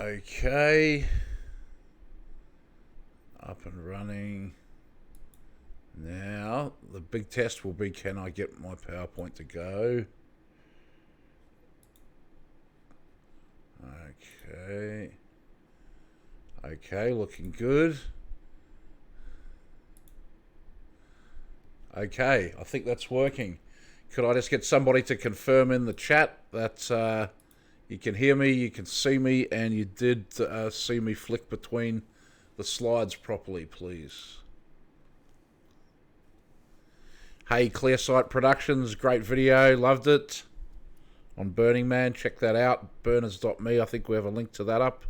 Okay. Up and running. Now, the big test will be, can I get my PowerPoint to go? Okay. Okay, looking good. Okay, I think that's working. Could I just get somebody to confirm in the chat that you can hear me, you can see me, and you did see me flick between the slides properly, please? Hey, Clearsight Productions, great video, loved it. On Burning Man, check that out, burners.me, I think we have a link to that up.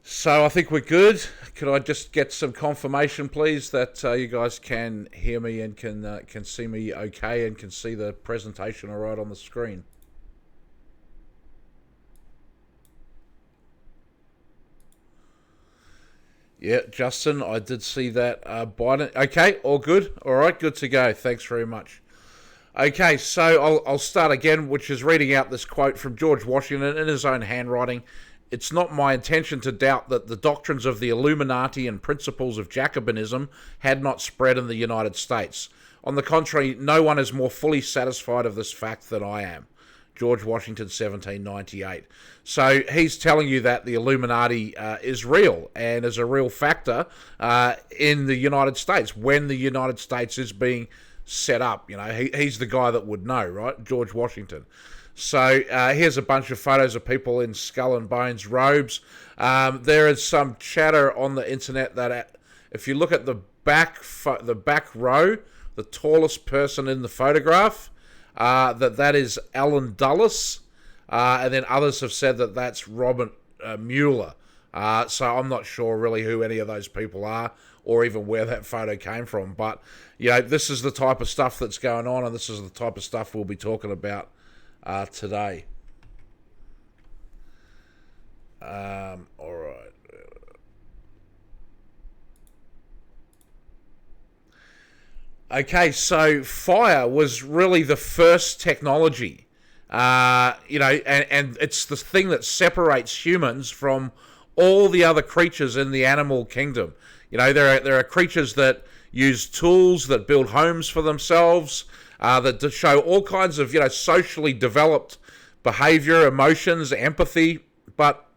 So I think we're good. Could I just get some confirmation, please, that you guys can hear me and can see me okay and can see the presentation all right on the screen? Yeah, Justin, I did see that. Biden. Okay, all good. All right, good to go. Thanks very much. Okay, so I'll start again, which is reading out this quote from George Washington in his own handwriting. It's not my intention to doubt that the doctrines of the Illuminati and principles of Jacobinism had not spread in the United States. On the contrary, no one is more fully satisfied of this fact than I am. George Washington, 1798. So he's telling you that the Illuminati is real and is a real factor in the United States when the United States is being set up. You know, he's the guy that would know, right? George Washington. So here's a bunch of photos of people in skull and bones robes. There is some chatter on the internet that if you look at the back row, the tallest person in the photograph, that is Alan Dulles, and then others have said that that's Robert Mueller. So I'm not sure really who any of those people are or even where that photo came from. But, you know, this is the type of stuff that's going on, and this is the type of stuff we'll be talking about today. All right. Okay, so fire was really the first technology, you know, and it's the thing that separates humans from all the other creatures in the animal kingdom. You know, there are creatures that use tools, that build homes for themselves, that show all kinds of, you know, socially developed behavior, emotions, empathy, but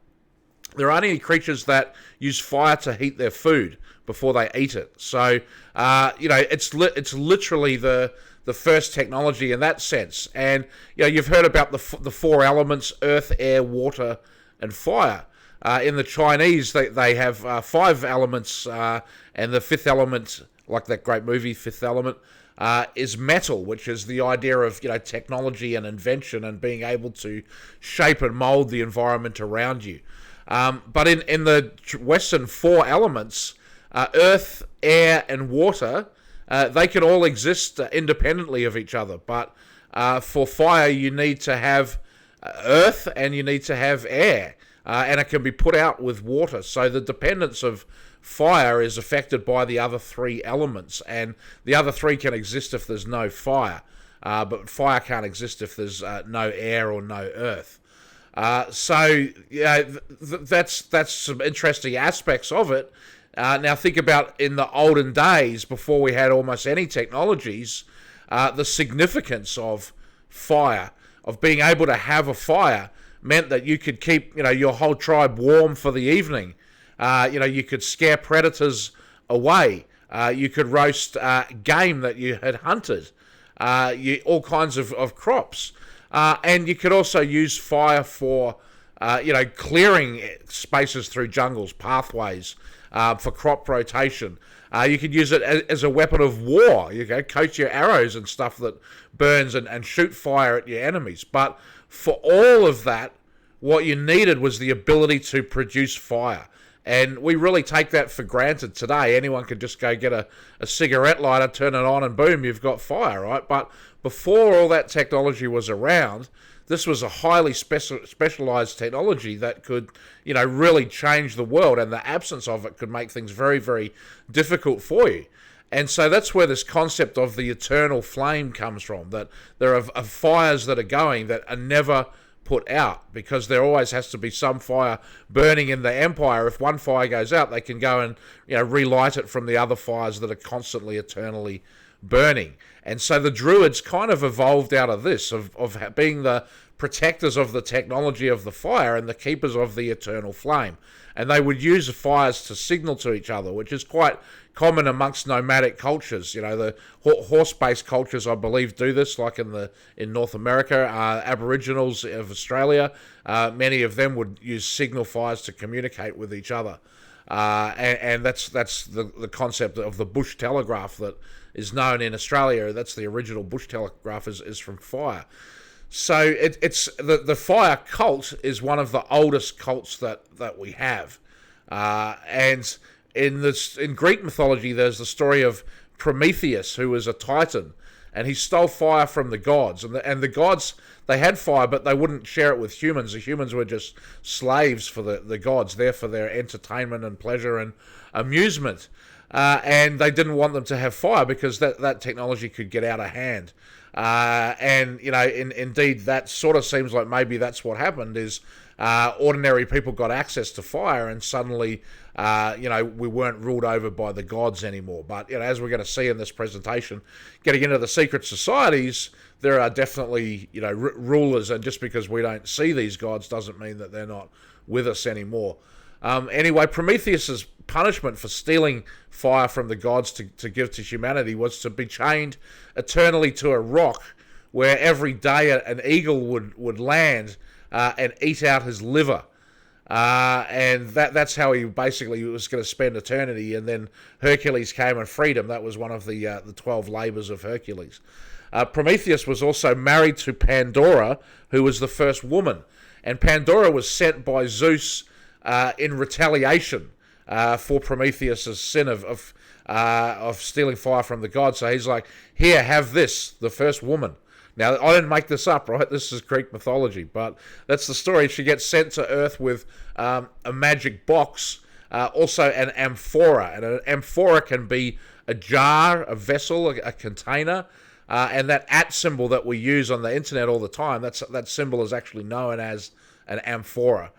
there aren't any creatures that use fire to heat their food before they eat it. So, you know, it's literally the first technology in that sense. And, you know, you've heard about the four elements: earth, air, water, and fire. In the Chinese, they have 5 elements, and the fifth element, like that great movie, Fifth Element, is metal, which is the idea of, you know, technology and invention and being able to shape and mold the environment around you. But in the Western 4 elements, earth, air, and water, they can all exist independently of each other. But for fire, you need to have earth and you need to have air, and it can be put out with water. So the dependence of fire is affected by the other 3 elements, and the other 3 can exist if there's no fire, but fire can't exist if there's no air or no earth. So yeah, that's some interesting aspects of it. Now think about in the olden days, before we had almost any technologies, the significance of fire, of being able to have a fire, meant that you could keep, you know, your whole tribe warm for the evening. You know, you could scare predators away. You could roast game that you had hunted. All kinds of crops. And you could also use fire for, you know, clearing spaces through jungles, pathways, for crop rotation. You could use it as a weapon of war. You go coat your arrows and stuff that burns and shoot fire at your enemies. But for all of that, what you needed was the ability to produce fire. And we really take that for granted today. Anyone could just go get a cigarette lighter, turn it on, and boom, you've got fire, right? But before all that technology was around, this was a highly specialized technology that could, you know, really change the world, and the absence of it could make things very, very difficult for you. And so that's where this concept of the eternal flame comes from, that there are fires that are going that are never put out, because there always has to be some fire burning in the empire. If one fire goes out, they can go and relight it from the other fires that are constantly, eternally burning. And so the Druids kind of evolved out of this, of being the protectors of the technology of the fire and the keepers of the eternal flame. And they would use the fires to signal to each other, which is quite common amongst nomadic cultures. The horse-based cultures, I believe, do this, like in North America. Aboriginals of Australia, many of them would use signal fires to communicate with each other. And that's the concept of the bush telegraph that is known in Australia. That's the original bush telegraph is from fire. So it's the fire cult is one of the oldest cults that we have, and in Greek mythology, there's the story of Prometheus, who was a titan, and he stole fire from the gods, and the gods, they had fire, but they wouldn't share it with humans. The humans were just slaves for the gods, there for their entertainment and pleasure and amusement, and they didn't want them to have fire because that technology could get out of hand. And indeed, that sort of seems like maybe that's what happened. Is ordinary people got access to fire, and suddenly, we weren't ruled over by the gods anymore. But as we're going to see in this presentation, getting into the secret societies, there are definitely rulers, and just because we don't see these gods doesn't mean that they're not with us anymore. Anyway, Prometheus's punishment for stealing fire from the gods to give to humanity was to be chained eternally to a rock, where every day an eagle would land and eat out his liver. And that's how he basically was going to spend eternity. And then Hercules came and freed him. That was one of the 12 labors of Hercules. Prometheus was also married to Pandora, who was the first woman. And Pandora was sent by Zeus in retaliation for Prometheus' sin of stealing fire from the gods. So he's like, here, have this, the first woman. Now, I didn't make this up, right? This is Greek mythology, but that's the story. She gets sent to Earth with a magic box, also an amphora. And an amphora can be a jar, a vessel, a container, and that @ symbol that we use on the internet all the time, that symbol is actually known as an amphora.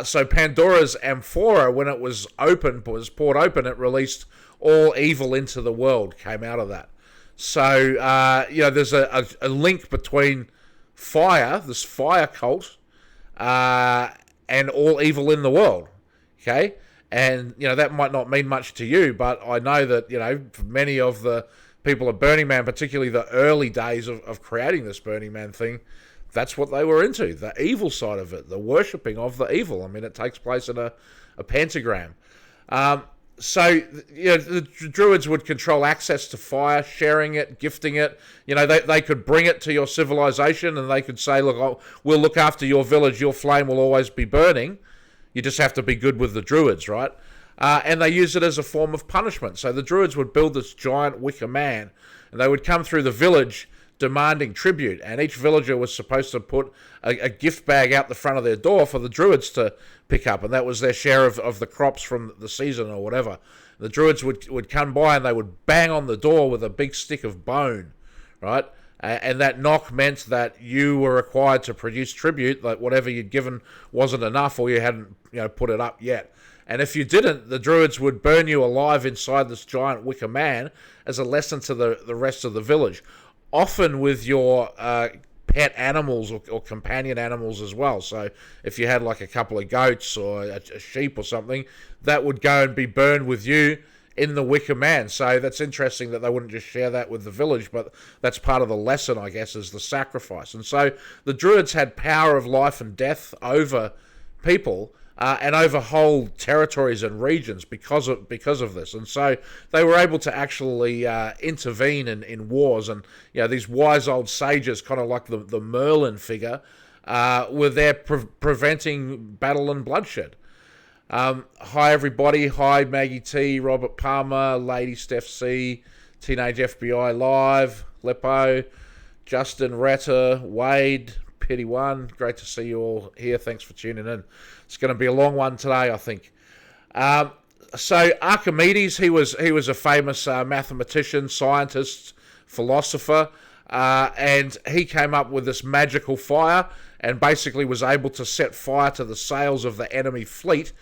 So Pandora's amphora, when it was poured open, it released all evil into the world, came out of that. So, there's a link between fire, this fire cult, and all evil in the world, okay? And, that might not mean much to you, but I know that, for many of the people at Burning Man, particularly the early days of creating this Burning Man thing, that's what they were into, the evil side of it, the worshipping of the evil. I mean, it takes place in a pentagram. So, the Druids would control access to fire, sharing it, gifting it. They could bring it to your civilization, and they could say, look, we'll look after your village, your flame will always be burning. You just have to be good with the Druids, right? And they use it as a form of punishment. So the Druids would build this giant wicker man, and they would come through the village demanding tribute, and each villager was supposed to put a gift bag out the front of their door for the Druids to pick up, and that was their share of the crops from the season or whatever. The Druids would come by, and they would bang on the door with a big stick of bone, right? And that knock meant that you were required to produce tribute, like whatever you'd given wasn't enough, or you hadn't put it up yet. And if you didn't, the Druids would burn you alive inside this giant wicker man as a lesson to the rest of the village, often with your pet animals or companion animals as well. So if you had like a couple of goats or a sheep or something, that would go and be burned with you in the wicker man. So that's interesting that they wouldn't just share that with the village, but that's part of the lesson, I guess, is the sacrifice. And so the Druids had power of life and death over people, and over whole territories and regions because of this. And so they were able to actually intervene in wars. And these wise old sages, kind of like the Merlin figure, were there preventing battle and bloodshed. Hi everybody, hi Maggie T, Robert Palmer, Lady Steph C, Teenage FBI Live, Lepo, Justin Retter, Wade, Pity One, great to see you all here. Thanks for tuning in. It's going to be a long one today, I think. So Archimedes, he was a famous mathematician, scientist, philosopher, and he came up with this magical fire, and basically was able to set fire to the sails of the enemy fleet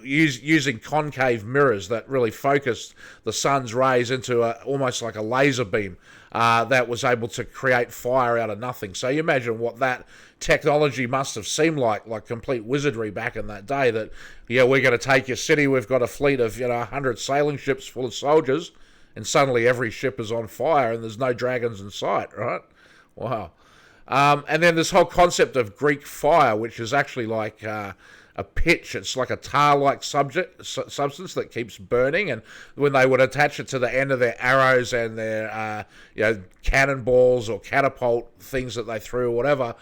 using concave mirrors that really focused the sun's rays into almost like a laser beam that was able to create fire out of nothing. So you imagine what that technology must have seemed like complete wizardry back in that day. That, yeah, we're going to take your city, we've got a fleet of 100 sailing ships full of soldiers, and suddenly every ship is on fire and there's no dragons in sight, right? Wow. And then this whole concept of Greek fire, which is actually like a pitch. It's like a tar-like substance that keeps burning, and when they would attach it to the end of their arrows and their cannonballs or catapult things that they threw or whatever,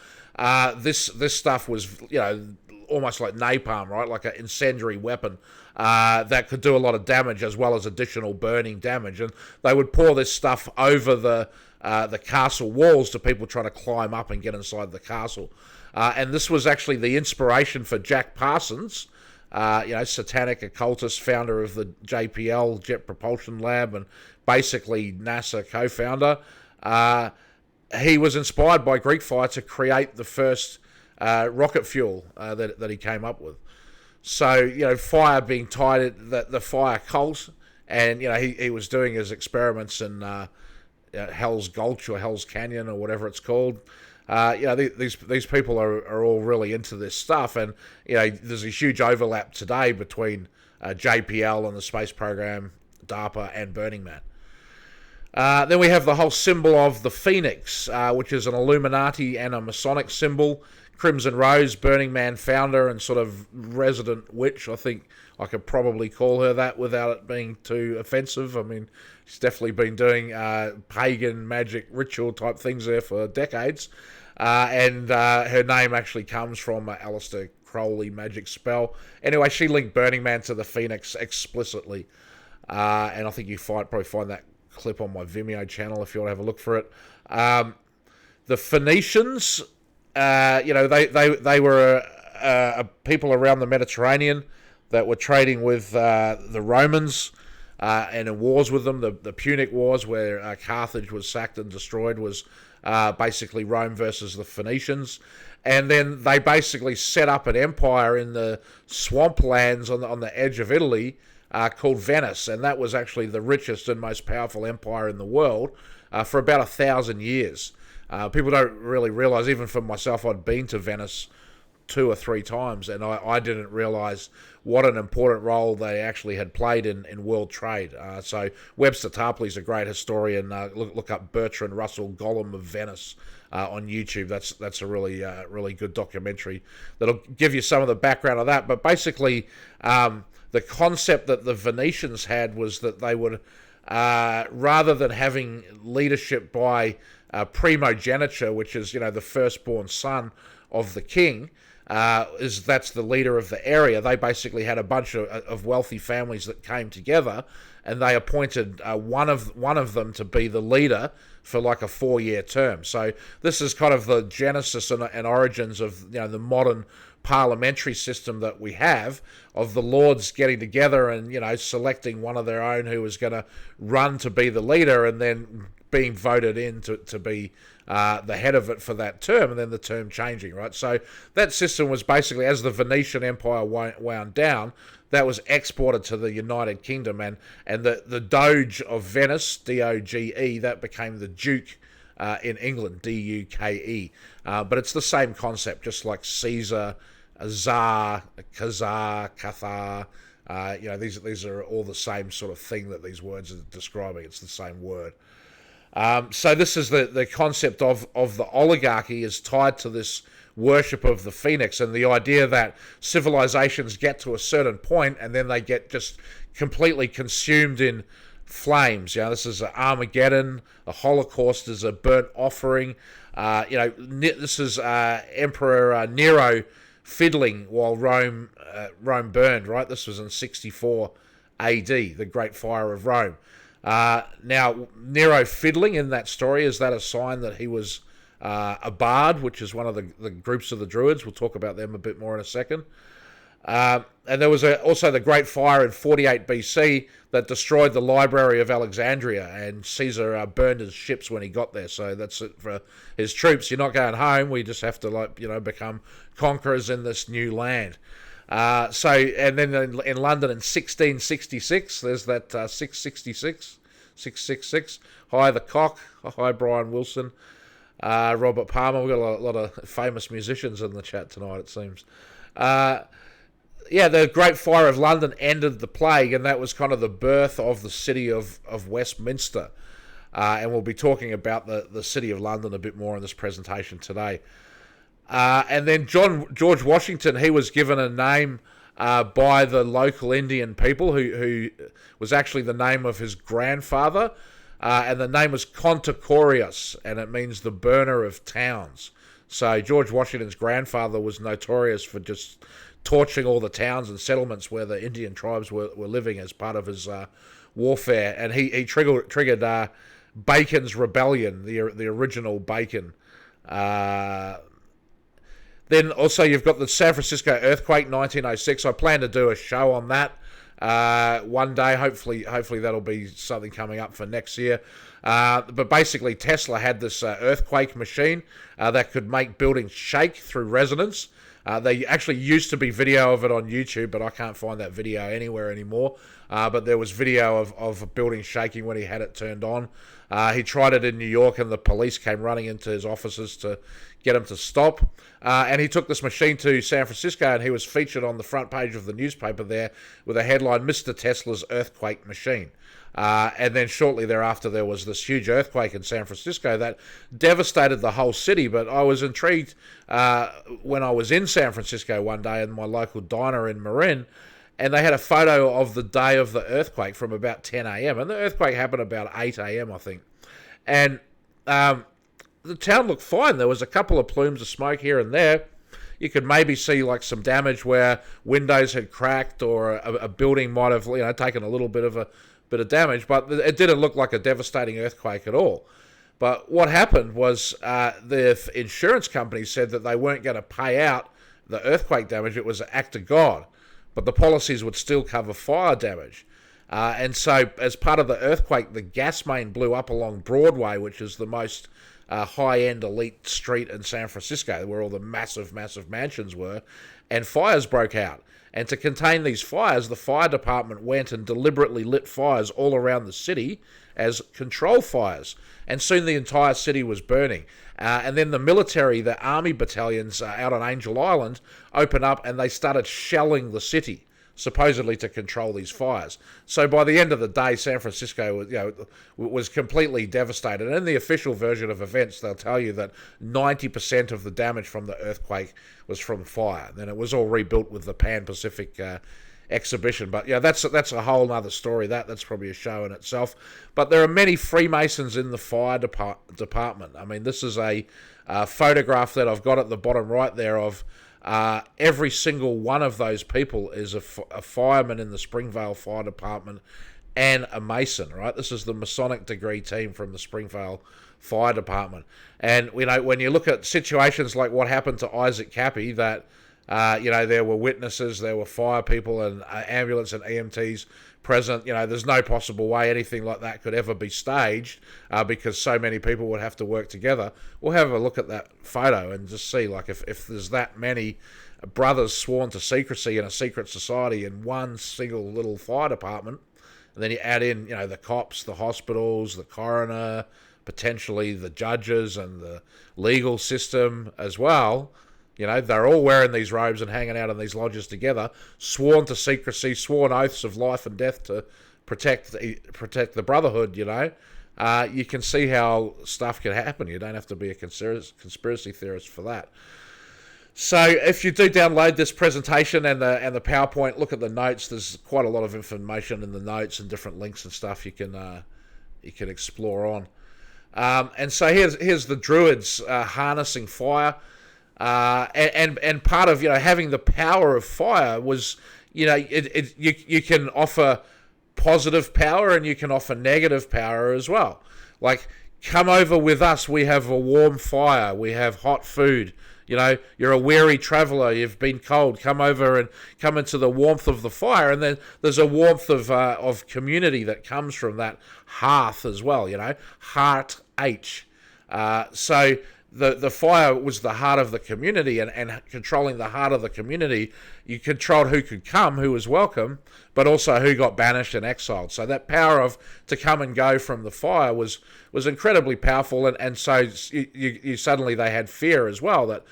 this stuff was almost like napalm, right? Like an incendiary weapon that could do a lot of damage as well as additional burning damage. And they would pour this stuff over the castle walls to people trying to climb up and get inside the castle. And this was actually the inspiration for Jack Parsons, satanic occultist, founder of the JPL, Jet Propulsion Lab, and basically NASA co-founder. He was inspired by Greek fire to create the first rocket fuel that he came up with. So, fire being tied at the fire cult, and, he was doing his experiments in Hell's Gulch or Hell's Canyon or whatever it's called. These people are all really into this stuff, and there's a huge overlap today between JPL and the space program, DARPA, and Burning Man. Then we have the whole symbol of the Phoenix, which is an Illuminati and a Masonic symbol. Crimson Rose, Burning Man founder and sort of resident witch. I think I could probably call her that without it being too offensive. I mean, she's definitely been doing pagan magic ritual type things there for decades. And her name actually comes from Aleister Crowley magic spell. Anyway, she linked Burning Man to the Phoenix explicitly. And I think you probably find that clip on my Vimeo channel if you want to have a look for it. The Phoenicians, they were people around the Mediterranean that were trading with the Romans and in wars with them. The Punic Wars, where Carthage was sacked and destroyed, was basically Rome versus the Phoenicians. And then they basically set up an empire in the swamplands on the edge of Italy called Venice. And that was actually the richest and most powerful empire in the world for about 1,000 years. People don't really realize, even for myself, I'd been to Venice 2 or 3 times, and I didn't realize what an important role they actually had played in world trade. So Webster Tarpley's a great historian. Look up Bertrand Russell, Gollum of Venice, on YouTube. That's a really good documentary that'll give you some of the background of that. But basically, the concept that the Venetians had was that they would, rather than having leadership by primogeniture, which is the firstborn son of the king, that's the leader of the area. They basically had a bunch of wealthy families that came together, and they appointed one of them to be the leader for like a 4-year term. So this is kind of the genesis and origins of the modern parliamentary system that we have, of the lords getting together and selecting one of their own who was going to run to be the leader, and then being voted in to be the head of it for that term, and then the term changing, right? So that system was basically, as the Venetian Empire wound down, that was exported to the United Kingdom, and the Doge of Venice, D-O-G-E, that became the Duke in England, D-U-K-E. But it's the same concept, just like Caesar, Tsar, Khazar, Cathar. These are all the same sort of thing that these words are describing. It's the same word. So this is the concept of the oligarchy is tied to this worship of the phoenix, and the idea that civilizations get to a certain point and then they get just completely consumed in flames. This is an Armageddon. A Holocaust is a burnt offering. This is Emperor Nero fiddling while Rome burned, right? This was in 64 AD, the Great Fire of Rome. Now, Nero fiddling in that story, is that a sign that he was a bard, which is one of the groups of the Druids? We'll talk about them a bit more in a second. And there was also the Great Fire in 48 BC that destroyed the Library of Alexandria, and Caesar burned his ships when he got there. So that's it for his troops. You're not going home. We just have to, become conquerors in this new land. And then in London in 1666, there's that 666. Hi, the Cock. Hi, Brian Wilson. Robert Palmer. We've got a lot of famous musicians in the chat tonight, it seems. The Great Fire of London ended the plague, and that was kind of the birth of the city of Westminster. And we'll be talking about the city of London a bit more in this presentation today. And then George Washington, he was given a name by the local Indian people, who was actually the name of his grandfather. And the name was Conticorious, and it means the burner of towns. So George Washington's grandfather was notorious for just torching all the towns and settlements where the Indian tribes were living as part of his warfare. And he triggered Bacon's rebellion, the original Bacon. Then also you've got the San Francisco earthquake, 1906. I plan to do a show on that one day. Hopefully that'll be something coming up for next year. But basically Tesla had this earthquake machine that could make buildings shake through resonance. There actually used to be video of it on YouTube, but I can't find that video anywhere anymore. But there was video of a building shaking when he had it turned on. He tried it in New York, and the police came running into his offices to get him to stop. And he took this machine to San Francisco, and he was featured on the front page of the newspaper there with a headline, Mr. Tesla's Earthquake Machine. And then shortly thereafter, there was this huge earthquake in San Francisco that devastated the whole city. But I was intrigued when I was in San Francisco one day in my local diner in Marin, and they had a photo of the day of the earthquake from about 10 a.m. And the earthquake happened about 8 a.m., I think. And the town looked fine. There was a couple of plumes of smoke here and there. You could maybe see like some damage where windows had cracked, or a building might have taken a little bit of damage, but it didn't look like a devastating earthquake at all. But what happened was the insurance company said that they weren't going to pay out the earthquake damage. It was an act of God, but the policies would still cover fire damage. And so as part of the earthquake, the gas main blew up along Broadway, which is the most high-end elite street in San Francisco, where all the massive mansions were, and fires broke out. And to contain these fires, the fire department went and deliberately lit fires all around the city as control fires. And soon the entire city was burning. And then the military, the army battalions out on Angel Island, opened up and they started shelling the city, supposedly to control these fires. So by the end of the day, San Francisco was completely devastated. And in the official version of events, they'll tell you that 90% of the damage from the earthquake was from fire. Then it was all rebuilt with the Pan-Pacific exhibition. But that's a whole other story. That's probably a show in itself. But there are many Freemasons in the fire department. I mean, this is a photograph that I've got at the bottom right there of every single one of those people is a fireman in the Springvale Fire Department and a Mason, right? This is the Masonic degree team from the Springvale Fire Department. And, when you look at situations like what happened to Isaac Cappy, that, there were witnesses, there were fire people and ambulance and EMTs present. There's no possible way anything like that could ever be staged because so many people would have to work together. We'll have a look at that photo and just see, like, if there's that many brothers sworn to secrecy in a secret society in one single little fire department, and then you add in, the cops, the hospitals, the coroner, potentially the judges and the legal system as well. They're all wearing these robes and hanging out in these lodges together, sworn to secrecy, sworn oaths of life and death to protect the brotherhood. You can see how stuff can happen. You don't have to be a conspiracy theorist for that. So if you do download this presentation and the PowerPoint, look at the notes. There's quite a lot of information in the notes and different links and stuff you can explore on. And so here's the Druids harnessing fire. And part of having the power of fire was you can offer positive power and you can offer negative power as well. Like, come over with us, we have a warm fire, we have hot food, you're a weary traveller, you've been cold, come over and come into the warmth of the fire. And then there's a warmth of community that comes from that hearth as well, heart H. So the fire was the heart of the community, and controlling the heart of the community, you controlled who could come, who was welcome, but also who got banished and exiled. So that power to come and go from the fire was incredibly powerful, and so you suddenly they had fear as well, that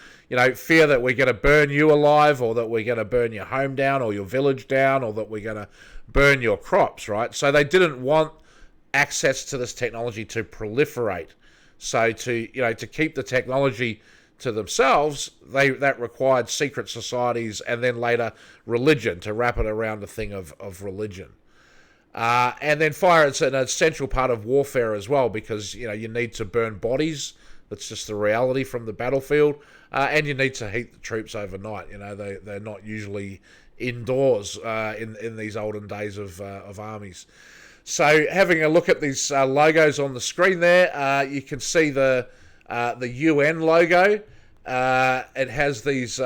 fear that we're going to burn you alive, or that we're going to burn your home down, or your village down, or that we're going to burn your crops, right? So they didn't want access to this technology to proliferate. So to keep the technology to themselves, that required secret societies, and then later religion, to wrap it around the thing of religion. And then fire is an essential part of warfare as well, because you need to burn bodies. That's just the reality from the battlefield, and you need to heat the troops overnight. They're not usually indoors in these olden days of armies. So having a look at these logos on the screen there, you can see the UN logo. It has these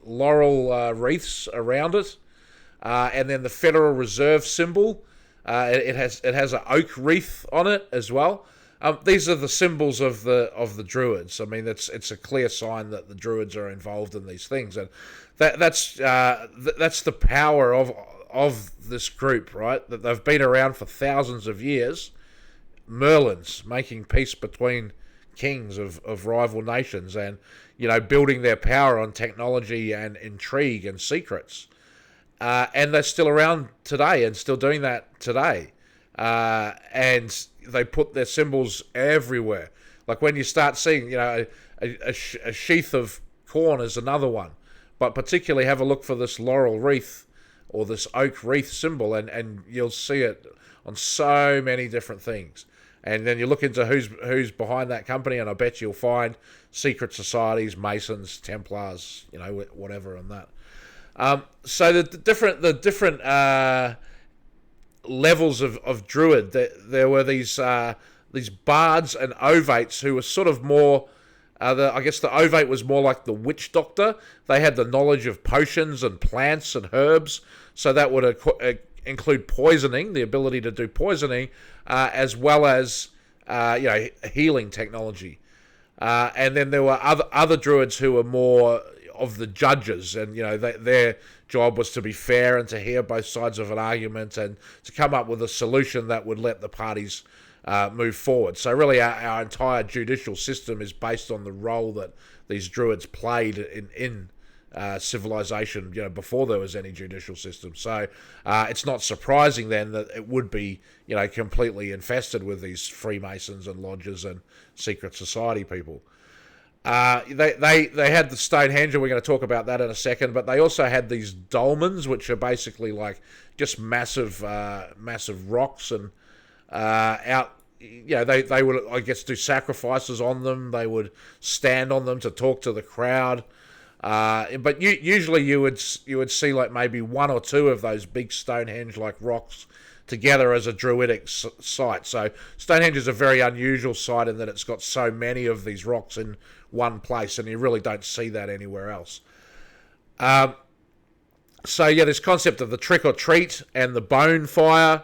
laurel wreaths around it, and then the Federal Reserve symbol. It has an oak wreath on it as well. These are the symbols of the Druids. I mean, it's a clear sign that the Druids are involved in these things, and that's the power of this group, right? That they've been around for thousands of years. Merlins making peace between kings of rival nations, and building their power on technology and intrigue and secrets. And they're still around today and still doing that today. And they put their symbols everywhere. Like when you start seeing, a sheath of corn is another one. But particularly have a look for this laurel wreath or this oak wreath symbol, and you'll see it on so many different things. And then you look into who's behind that company, and I bet you'll find secret societies, Masons, Templars, whatever on that. So the different levels of Druid, there were these bards and ovates who were sort of more. I guess the ovate was more like the witch doctor. They had the knowledge of potions and plants and herbs, so that would include poisoning, the ability to do poisoning, as well as healing technology. And then there were other druids who were more of the judges, and their job was to be fair and to hear both sides of an argument and to come up with a solution that would let the parties move forward. So really our entire judicial system is based on the role that these druids played in civilization, before there was any judicial system. So it's not surprising then that it would be, completely infested with these Freemasons and lodges and secret society people. They had the Stonehenge, and we're going to talk about that in a second, but they also had these dolmens, which are basically like just massive rocks, and they would, I guess, do sacrifices on them. They would stand on them to talk to the crowd. But usually you would see like maybe one or two of those big Stonehenge-like rocks together as a druidic site. So Stonehenge is a very unusual site in that it's got so many of these rocks in one place, and you really don't see that anywhere else. This concept of the trick or treat and the bonfire,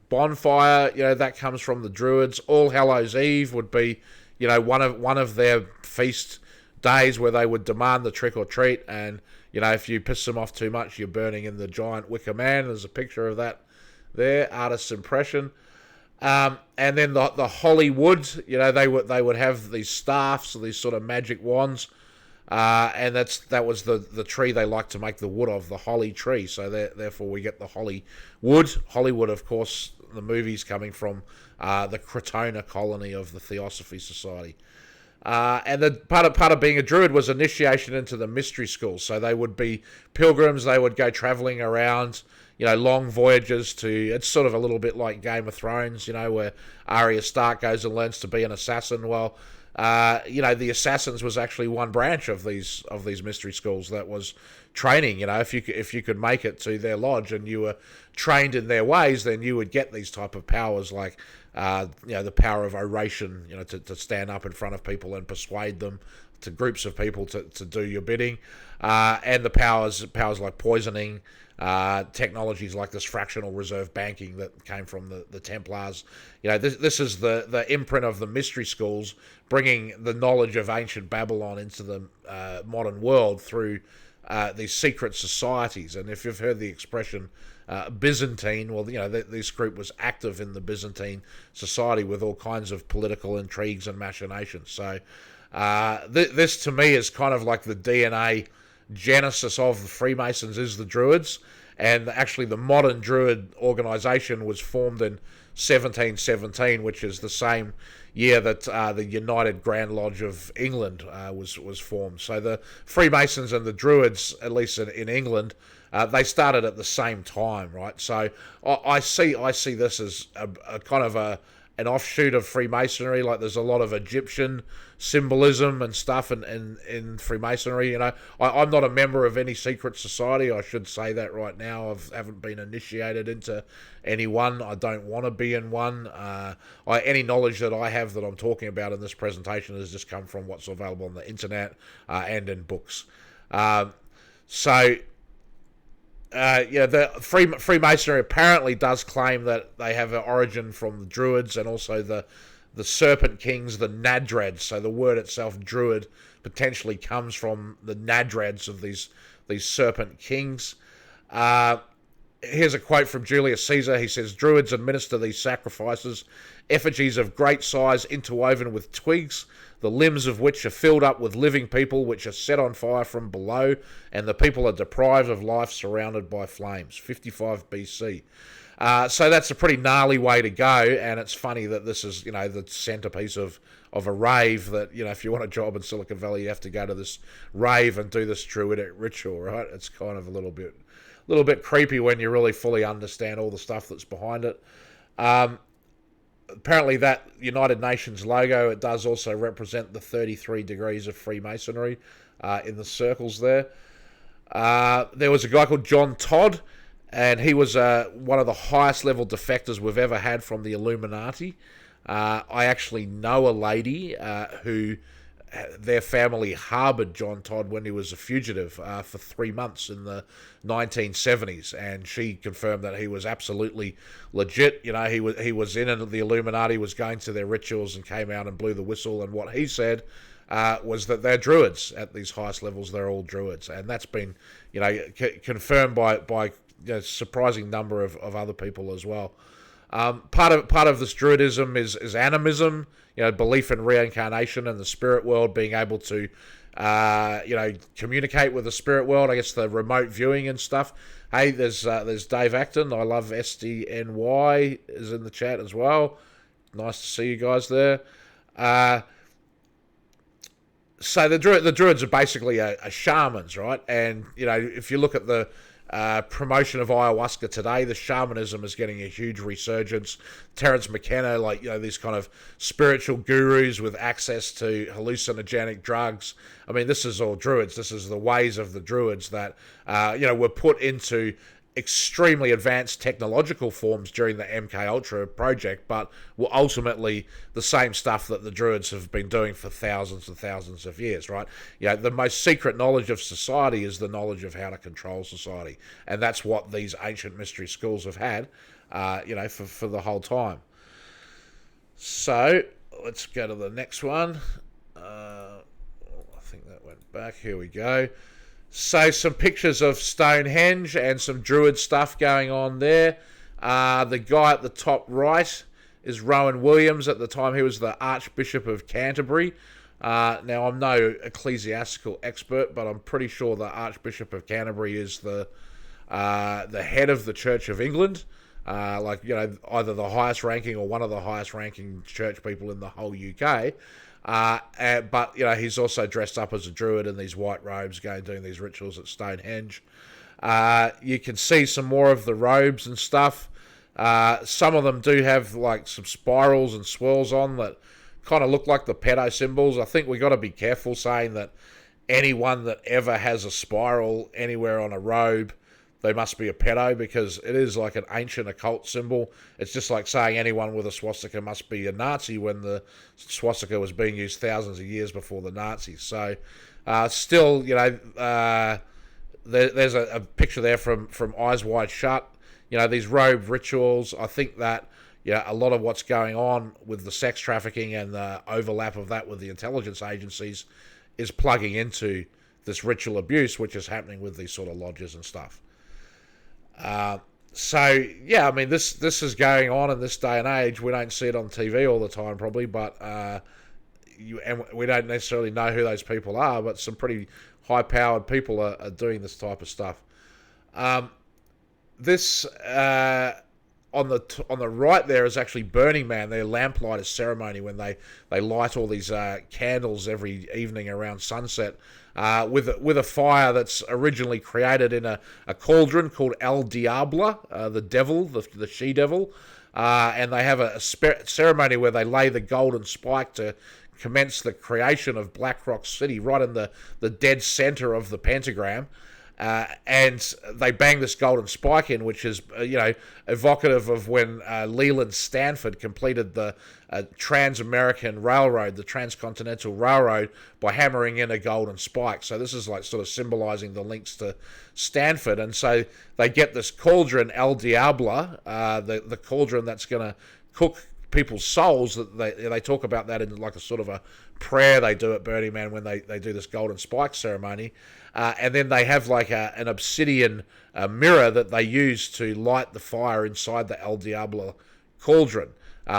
that comes from the Druids. All Hallows Eve would be, one of their feast days where they would demand the trick or treat, and if you piss them off too much, you're burning in the giant wicker man. There's a picture of that there, artist's impression. And then the holly wood, they would have these staffs, these sort of magic wands, and that was the tree they liked to make the wood of, the holly tree. So therefore we get the holly wood. Hollywood, of course, the movie's coming from the Crotona colony of the Theosophy Society. And the part of being a druid was initiation into the mystery schools. So they would be pilgrims. They would go traveling around, long voyages to. It's sort of a little bit like Game of Thrones, where Arya Stark goes and learns to be an assassin. Well, the assassins was actually one branch of these mystery schools that was training. If you could make it to their lodge and you were trained in their ways, then you would get these type of powers like the power of oration, to stand up in front of people and persuade them, to groups of people to do your bidding, and the powers like poisoning, technologies like this fractional reserve banking that came from the Templars. This is the imprint of the mystery schools, bringing the knowledge of ancient Babylon into the modern world through these secret societies. And if you've heard the expression Byzantine, well, this group was active in the Byzantine society with all kinds of political intrigues and machinations. So this to me is kind of like the DNA genesis of the Freemasons is the Druids, and actually the modern Druid organisation was formed in 1717, which is the same year that the United Grand Lodge of England was formed. So the Freemasons and the Druids, at least in England, they started at the same time, right? So I see this as a kind of an offshoot of Freemasonry. Like there's a lot of Egyptian symbolism and stuff in Freemasonry. I'm not a member of any secret society. I should say that right now. I haven't been initiated into any one. I don't want to be in one. Any knowledge that I have that I'm talking about in this presentation has just come from what's available on the internet and in books. The Freemasonry apparently does claim that they have an origin from the Druids and also the Serpent Kings, the Nadreds. So the word itself, Druid, potentially comes from the Nadreds of these Serpent Kings. Here's a quote from Julius Caesar. He says, "Druids administer these sacrifices, effigies of great size interwoven with twigs, the limbs of which are filled up with living people, which are set on fire from below, and the people are deprived of life surrounded by flames." 55 BC. So that's a pretty gnarly way to go, and it's funny that this is, the centerpiece of a rave that, if you want a job in Silicon Valley, you have to go to this rave and do this druidic ritual, right? It's kind of a little bit creepy when you really fully understand all the stuff that's behind it. Apparently that United Nations logo, it does also represent the 33 degrees of Freemasonry in the circles there. There was a guy called John Todd, and he was one of the highest level defectors we've ever had from the Illuminati. I actually know a lady who their family harbored John Todd when he was a fugitive for 3 months in the 1970s, and she confirmed that he was absolutely legit. He was in the Illuminati, was going to their rituals, and came out and blew the whistle. And what he said was that they're druids at these highest levels. They're all druids, and that's been confirmed by a surprising number of other people as well. Part of this druidism is animism, belief in reincarnation and the spirit world, being able to communicate with the spirit world. I guess the remote viewing and stuff. Hey, there's Dave Acton. I love SDNY is in the chat as well. Nice to see you guys there. So the druids are basically a shamans, right? And if you look at the promotion of ayahuasca today, the shamanism is getting a huge resurgence. Terence McKenna, these kind of spiritual gurus with access to hallucinogenic drugs. I mean, this is all druids. This is the ways of the druids that were put into extremely advanced technological forms during the MK Ultra project, but were ultimately the same stuff that the druids have been doing for thousands and thousands of years, right? The most secret knowledge of society is the knowledge of how to control society, and that's what these ancient mystery schools have had, for the whole time. So let's go to the next one. I think that went back. Here we go. So some pictures of Stonehenge and some druid stuff going on there. The guy at the top right is Rowan Williams. At the time, he was the Archbishop of Canterbury. Now, I'm no ecclesiastical expert, but I'm pretty sure the Archbishop of Canterbury is the head of the Church of England. Either the highest ranking or one of the highest ranking church people in the whole UK. But he's also dressed up as a druid in these white robes, doing these rituals at Stonehenge. You can see some more of the robes and stuff. Some of them do have some spirals and swirls on that kind of look like the pedo symbols. I think we got to be careful saying that anyone that ever has a spiral anywhere on a robe, they must be a pedo, because it is like an ancient occult symbol. It's just like saying anyone with a swastika must be a Nazi, when the swastika was being used thousands of years before the Nazis. So still, there's a picture there from Eyes Wide Shut. These robe rituals, I think that a lot of what's going on with the sex trafficking and the overlap of that with the intelligence agencies is plugging into this ritual abuse, which is happening with these sort of lodges and stuff. This is going on in this day and age. We don't see it on TV all the time, probably, but and we don't necessarily know who those people are. But some pretty high-powered people are doing this type of stuff. This on the right there is actually Burning Man, their lamplighter ceremony, when they light all these candles every evening around sunset, with a fire that's originally created in a cauldron called El Diablo, the devil, the she-devil, and they have a ceremony where they lay the golden spike to commence the creation of Black Rock City, right in the dead center of the pentagram. And they bang this golden spike in, which is, evocative of when Leland Stanford completed the Trans-American Railroad, the Transcontinental Railroad, by hammering in a golden spike. So this is like sort of symbolizing the links to Stanford. And so they get this cauldron, El Diablo, the cauldron that's going to cook people's souls. That they talk about that in like a sort of a prayer they do at Burning Man when they do this golden spike ceremony. And then they have like an obsidian mirror that they use to light the fire inside the El Diablo cauldron,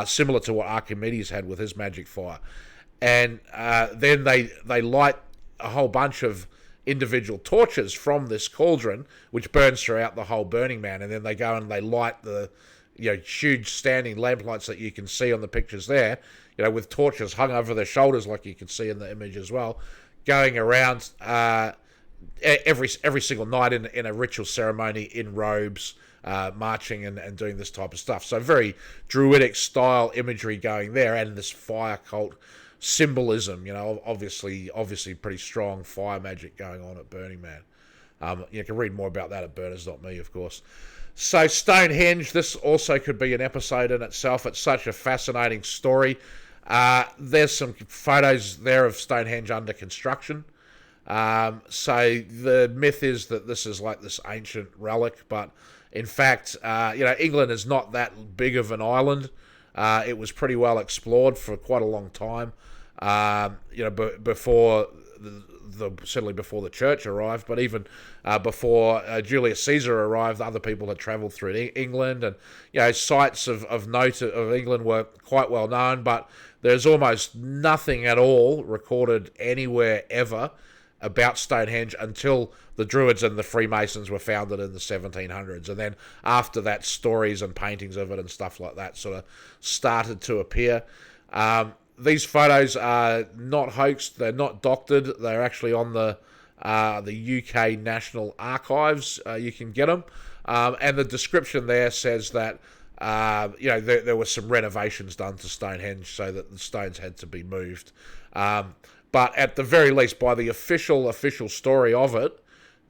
similar to what Archimedes had with his magic fire. And then they light a whole bunch of individual torches from this cauldron, which burns throughout the whole Burning Man. And then they go and they light the huge standing lamplights that you can see on the pictures there, with torches hung over their shoulders, like you can see in the image as well, going around every single night in a ritual ceremony in robes, marching and doing this type of stuff. So very druidic style imagery going there, and this fire cult symbolism. Obviously pretty strong fire magic going on at Burning Man. You can read more about that at burners.me, of course. So Stonehenge, this also could be an episode in itself. It's such a fascinating story. There's some photos there of Stonehenge under construction. So the myth is that this is like this ancient relic, but in fact, England is not that big of an island. It was pretty well explored for quite a long time. Before certainly before the church arrived, but even before Julius Caesar arrived, other people had travelled through England, and sites of note of England were quite well known, but there's almost nothing at all recorded anywhere ever about Stonehenge until the Druids and the Freemasons were founded in the 1700s. And then after that, stories and paintings of it and stuff like that sort of started to appear. These photos are not hoaxed, they're not doctored, they're actually on the UK National Archives. You can get them. And the description there says that there were some renovations done to Stonehenge so that the stones had to be moved. But at the very least, by the official story of it,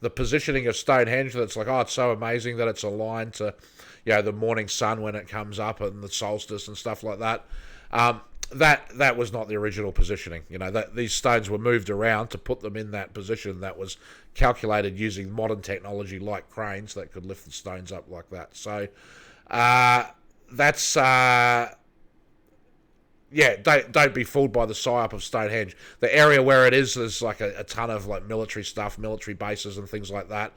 the positioning of Stonehenge, that's like, it's so amazing that it's aligned to, the morning sun when it comes up and the solstice and stuff like that. That was not the original positioning. These stones were moved around to put them in that position that was calculated using modern technology like cranes that could lift the stones up like that. So that's don't be fooled by the psyop of Stonehenge. The area where it is, there's like a ton of like military stuff, military bases and things like that.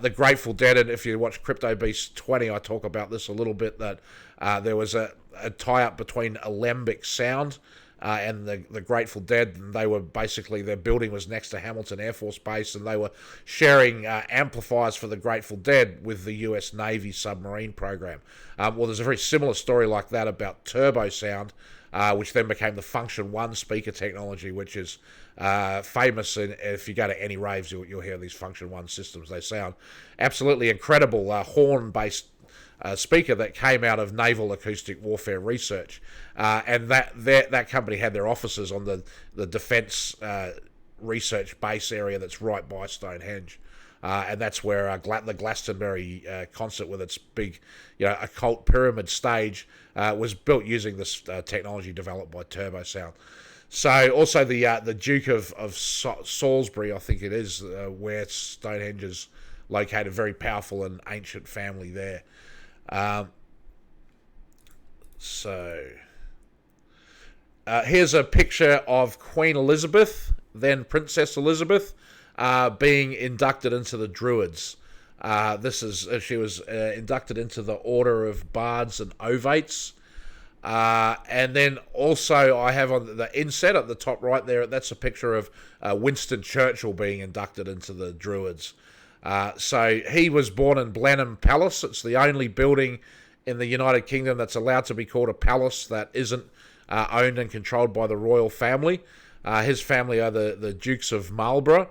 The Grateful Dead, and if you watch CryptoBeast 20, I talk about this a little bit, that there was a tie-up between Alembic Sound and the Grateful Dead. And they were basically, their building was next to Hamilton Air Force Base, and they were sharing amplifiers for the Grateful Dead with the US Navy submarine program. Well, there's a very similar story like that about Turbo Sound, which then became the Function 1 speaker technology, which is famous. If you go to any raves, you'll hear these Function 1 systems. They sound absolutely incredible, horn-based speaker that came out of Naval Acoustic Warfare Research. And that company had their offices on the defense research base area that's right by Stonehenge. And that's where the Glastonbury concert with its big, occult pyramid stage was built using this technology developed by Turbo Sound. So also the Duke of Salisbury, I think it is, where Stonehenge is located, very powerful and ancient family there. Here's a picture of Queen Elizabeth, then Princess Elizabeth, being inducted into the Druids. She was inducted into the Order of Bards and Ovates. And then also I have on the inset at the top right there, that's a picture of Winston Churchill being inducted into the Druids. So he was born in Blenheim Palace. It's the only building in the United Kingdom that's allowed to be called a palace that isn't owned and controlled by the royal family. His family are the Dukes of Marlborough.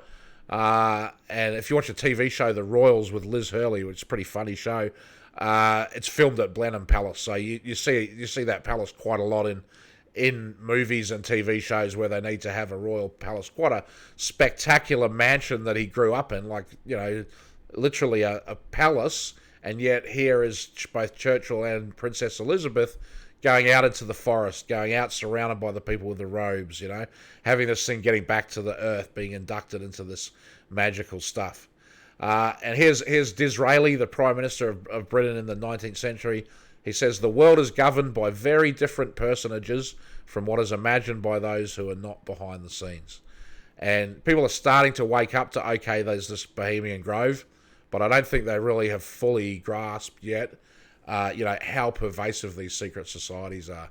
And if you watch a TV show, The Royals with Liz Hurley, which is a pretty funny show, it's filmed at Blenheim Palace. So you see that palace quite a lot in movies and TV shows where they need to have a royal palace. Quite a spectacular mansion that he grew up in, literally a palace. And yet here is both Churchill and Princess Elizabeth going out into the forest, going out surrounded by the people with the robes, having this thing getting back to the earth, being inducted into this magical stuff. And here's Disraeli, the Prime Minister of Britain in the 19th century. He says, "The world is governed by very different personages from what is imagined by those who are not behind the scenes." And people are starting to wake up to, okay, there's this Bohemian Grove, but I don't think they really have fully grasped yet, how pervasive these secret societies are.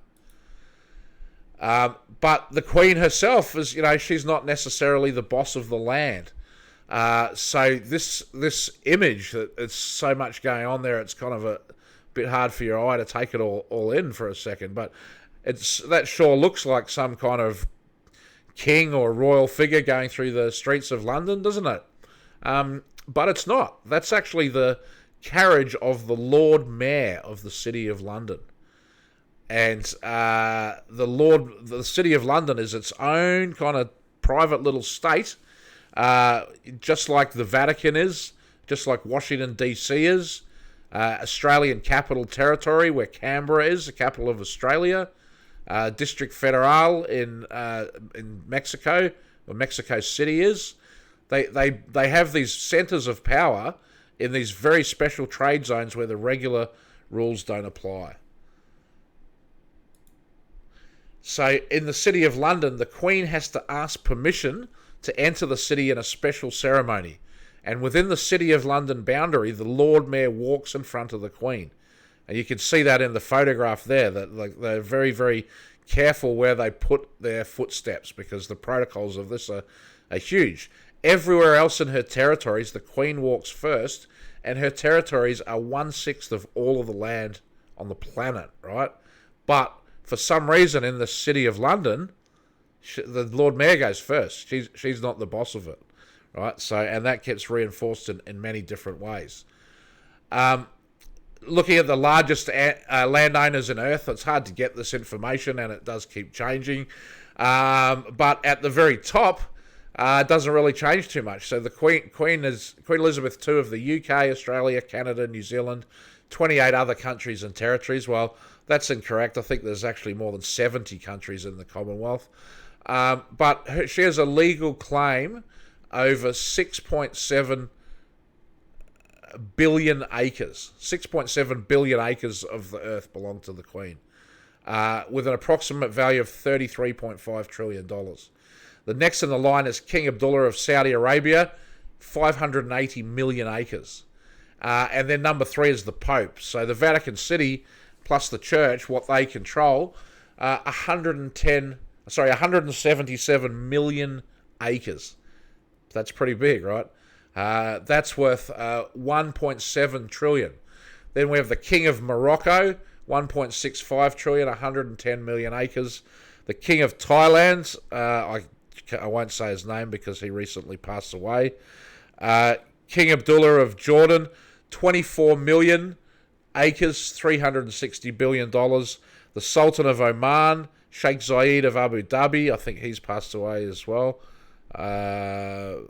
But the Queen herself is, she's not necessarily the boss of the land. So this image, that it's so much going on there, it's kind of a bit hard for your eye to take it all in for a second. But that sure looks like some kind of king or royal figure going through the streets of London, doesn't it? But it's not. That's actually the carriage of the Lord Mayor of the City of London. And the City of London is its own kind of private little state, just like the Vatican is, just like Washington, D.C. is, Australian Capital Territory, where Canberra is, the capital of Australia, District Federal in Mexico, where Mexico City is. They have these centres of power in these very special trade zones where the regular rules don't apply. So in the City of London, the Queen has to ask permission to enter the city in a special ceremony. And within the City of London boundary, the Lord Mayor walks in front of the Queen. And you can see that in the photograph there, that they're very, very careful where they put their footsteps, because the protocols of this are huge. Everywhere else in her territories, the Queen walks first, and her territories are 1/6 of all of the land on the planet, right? But for some reason in the City of London, the Lord Mayor goes first. She's not the boss of it, right? So, and that gets reinforced in many different ways. Looking at the largest landowners in Earth, it's hard to get this information, and it does keep changing. But at the very top, it doesn't really change too much. So the Queen is Queen Elizabeth II of the UK, Australia, Canada, New Zealand, 28 other countries and territories. Well, that's incorrect. I think there's actually more than 70 countries in the Commonwealth. But she has a legal claim over 6.7 billion acres. 6.7 billion acres of the earth belong to the Queen, with an approximate value of $33.5 trillion. The next in the line is King Abdullah of Saudi Arabia, 580 million acres. And then number 3 is the Pope. So the Vatican City plus the Church, what they control, 177 million acres. That's pretty big, right? That's worth 1.7 trillion. Then we have the King of Morocco, 1.65 trillion, 110 million acres. The King of Thailand, I won't say his name because he recently passed away. King Abdullah of Jordan, 24 million acres, $360 billion. The Sultan of Oman, Sheikh Zayed of Abu Dhabi, I think he's passed away as well. And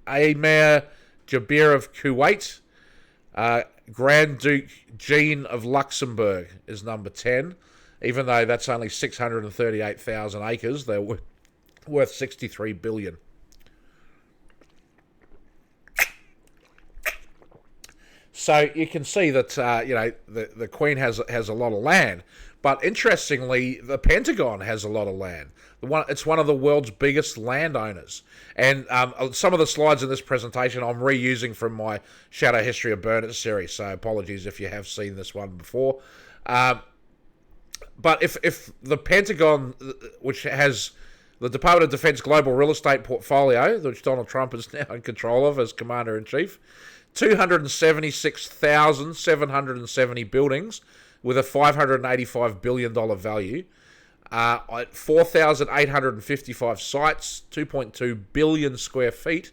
Amir Jabir of Kuwait, Grand Duke Jean of Luxembourg is number 10. Even though that's only 638,000 acres, they're worth 63 billion. So you can see that the Queen has a lot of land, but interestingly, the Pentagon has a lot of land. It's one of the world's biggest landowners, and some of the slides in this presentation I'm reusing from my Shadow History of Burnett series. So apologies if you have seen this one before. But if the Pentagon, which has the Department of Defense Global Real Estate Portfolio, which Donald Trump is now in control of as Commander-in-Chief, 276,770 buildings with a $585 billion value, 4,855 sites, 2.2 billion square feet,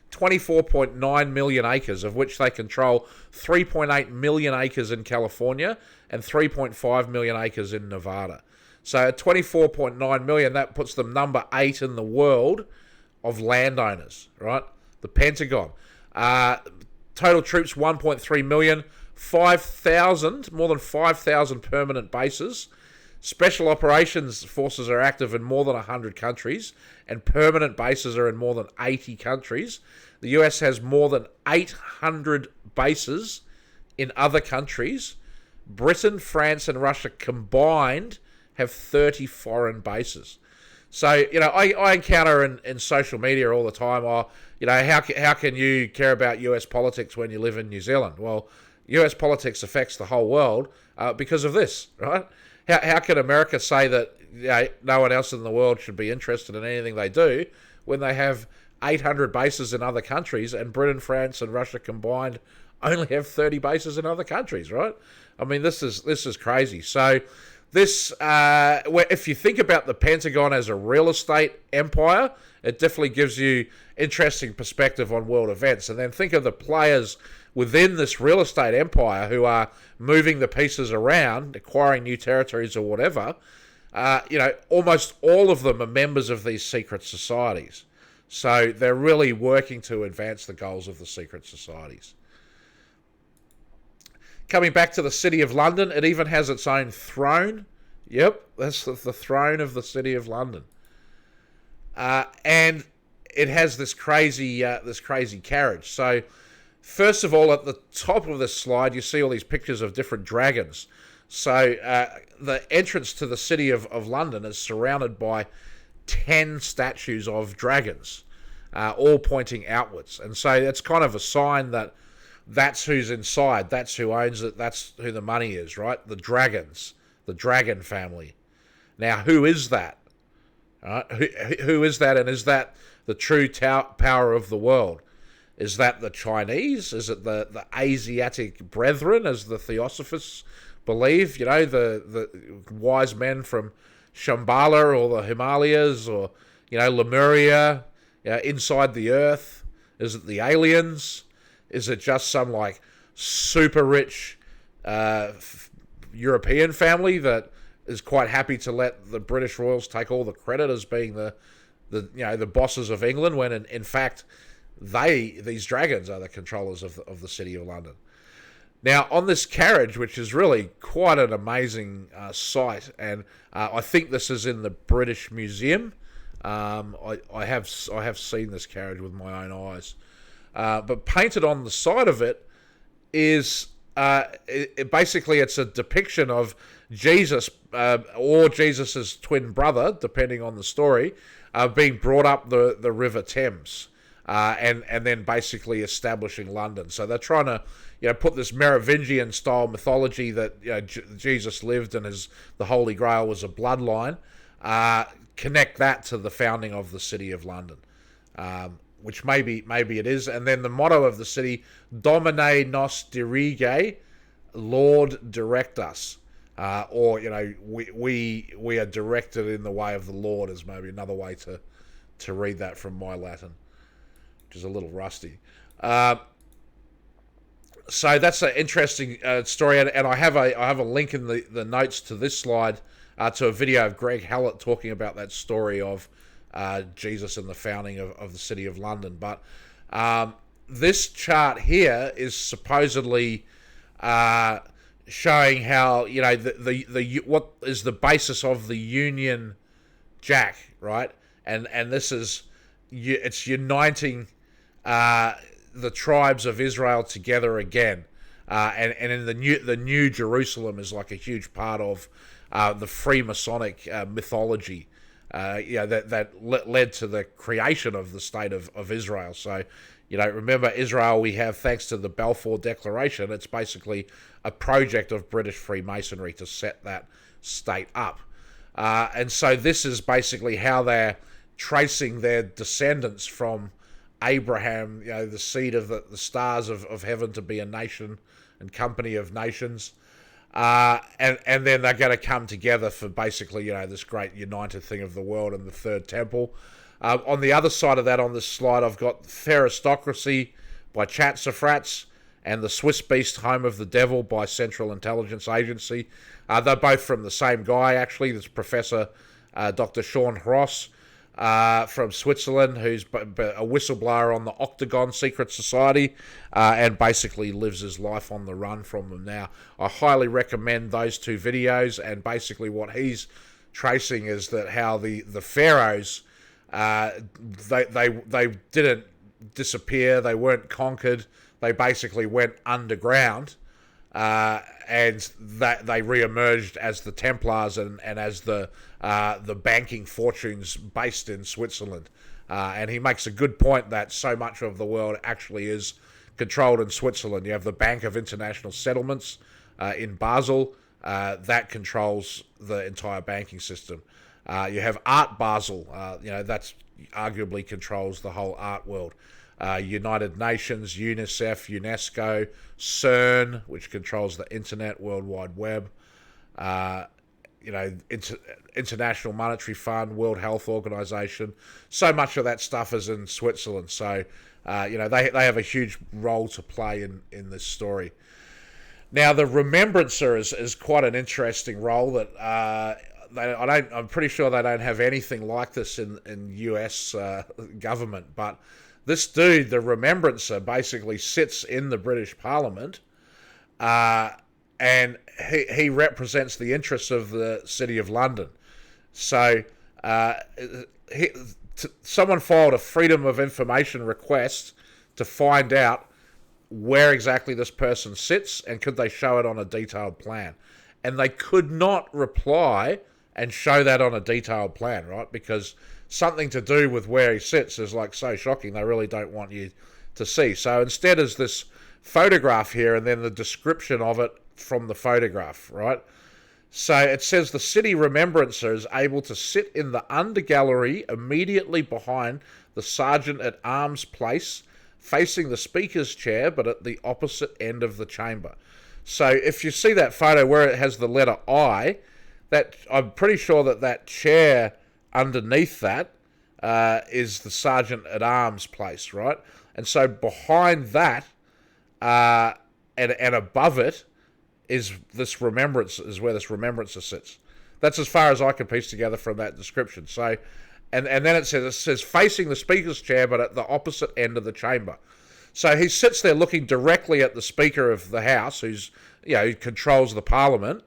24.9 million acres, of which they control 3.8 million acres in California and 3.5 million acres in Nevada. So at 24.9 million, that puts them number 8 in the world of landowners, right? The Pentagon. Total troops, 1.3 million, more than 5,000 permanent bases. Special operations forces are active in more than 100 countries, and permanent bases are in more than 80 countries. The US has more than 800 bases in other countries. Britain, France, and Russia combined have 30 foreign bases. So, I encounter in social media all the time, how can you care about US politics when you live in New Zealand? Well, US politics affects the whole world because of this, right? How can America say that no one else in the world should be interested in anything they do when they have 800 bases in other countries, and Britain, France, and Russia combined only have 30 bases in other countries, right? I mean, this is crazy. So this, if you think about the Pentagon as a real estate empire, it definitely gives you interesting perspective on world events. And then think of the players within this real estate empire who are moving the pieces around, acquiring new territories or whatever. Almost all of them are members of these secret societies. So they're really working to advance the goals of the secret societies. Coming back to the City of London, it even has its own throne. Yep, that's the throne of the City of London. And it has this crazy carriage. So, first of all, at the top of this slide, you see all these pictures of different dragons. So, the entrance to the City of London is surrounded by 10 statues of dragons, all pointing outwards. And so it's kind of a sign that that's who's inside, that's who owns it, that's who the money is, right? The dragons, the dragon family. Now, who is that? Who is that, and is that the true power of the world? Is that the Chinese? Is it the Asiatic brethren, as the Theosophists believe? The wise men from Shambhala or the Himalayas, or, Lemuria, inside the earth? Is it the aliens? Is it just some super rich European family that is quite happy to let the British royals take all the credit as being the bosses of England, when in fact these dragons are the controllers of the City of London? Now, on this carriage, which is really quite an amazing sight, and I think this is in the British Museum. I have seen this carriage with my own eyes. But painted on the side of it is basically it's a depiction of Jesus or Jesus's twin brother, depending on the story, being brought up the River Thames, and then basically establishing London. So they're trying to put this Merovingian style mythology that Jesus lived and the Holy Grail was a bloodline, connect that to the founding of the City of London. Which maybe it is. And then the motto of the city, Domine nos dirige, Lord direct us. Or, we are directed in the way of the Lord, is maybe another way to read that from my Latin, which is a little rusty. So that's an interesting story. And I have a link in the notes to this slide to a video of Greg Hallett talking about that story of Jesus and the founding of the city of London. But this chart here is supposedly showing how, the what is the basis of the Union Jack, right? And this is, it's uniting the tribes of Israel together again, and in the new Jerusalem is like a huge part of the Freemasonic mythology, that led to the creation of the state of Israel. So, remember Israel, we have, thanks to the Balfour Declaration, it's basically a project of British Freemasonry to set that state up. And so this is basically how they're tracing their descendants from Abraham, the seed of the stars of heaven, to be a nation and company of nations. And then they're going to come together for basically, this great united thing of the world and the third temple. On the other side of that, on this slide, I've got Feristocracy by Chatsafrats and the Swiss Beast, Home of the Devil by Central Intelligence Agency. They're both from the same guy, actually. There's Professor Dr. Sean Ross from Switzerland, who's a whistleblower on the Octagon Secret Society, and basically lives his life on the run from them now. I highly recommend those two videos, and basically what he's tracing is that how the pharaohs, they didn't disappear, they weren't conquered, they basically went underground, and that they re-emerged as the Templars and as the banking fortunes based in Switzerland. And he makes a good point that so much of the world actually is controlled in Switzerland. You have the Bank of International Settlements in Basel, that controls the entire banking system. You have Art Basel, that's arguably controls the whole art world. United Nations, UNICEF, UNESCO, CERN, which controls the Internet, World Wide Web, International Monetary Fund, World Health Organization. So much of that stuff is in Switzerland. So, they have a huge role to play in this story. Now, the Remembrancer is quite an interesting role that I'm pretty sure they don't have anything like this in US government, but this dude, the Remembrancer, basically sits in the British Parliament, and he represents the interests of the City of London. So someone filed a Freedom of Information request to find out where exactly this person sits and could they show it on a detailed plan. And they could not reply and show that on a detailed plan, right? Because something to do with where he sits is like so shocking, they really don't want you to see. So instead is this photograph here and then the description of it from the photograph, right? So it says the City Remembrancer is able to sit in the undergallery immediately behind the Sergeant at Arms place, facing the Speaker's chair, but at the opposite end of the chamber. So if you see that photo where it has the letter I, that I'm pretty sure that chair underneath that is the Sergeant at Arms place, right? And so behind that and above it is this remembrance, is where this Remembrancer sits. That's as far as I can piece together from that description. So, and then it says facing the Speaker's chair, but at the opposite end of the chamber. So he sits there looking directly at the Speaker of the House, who controls the Parliament,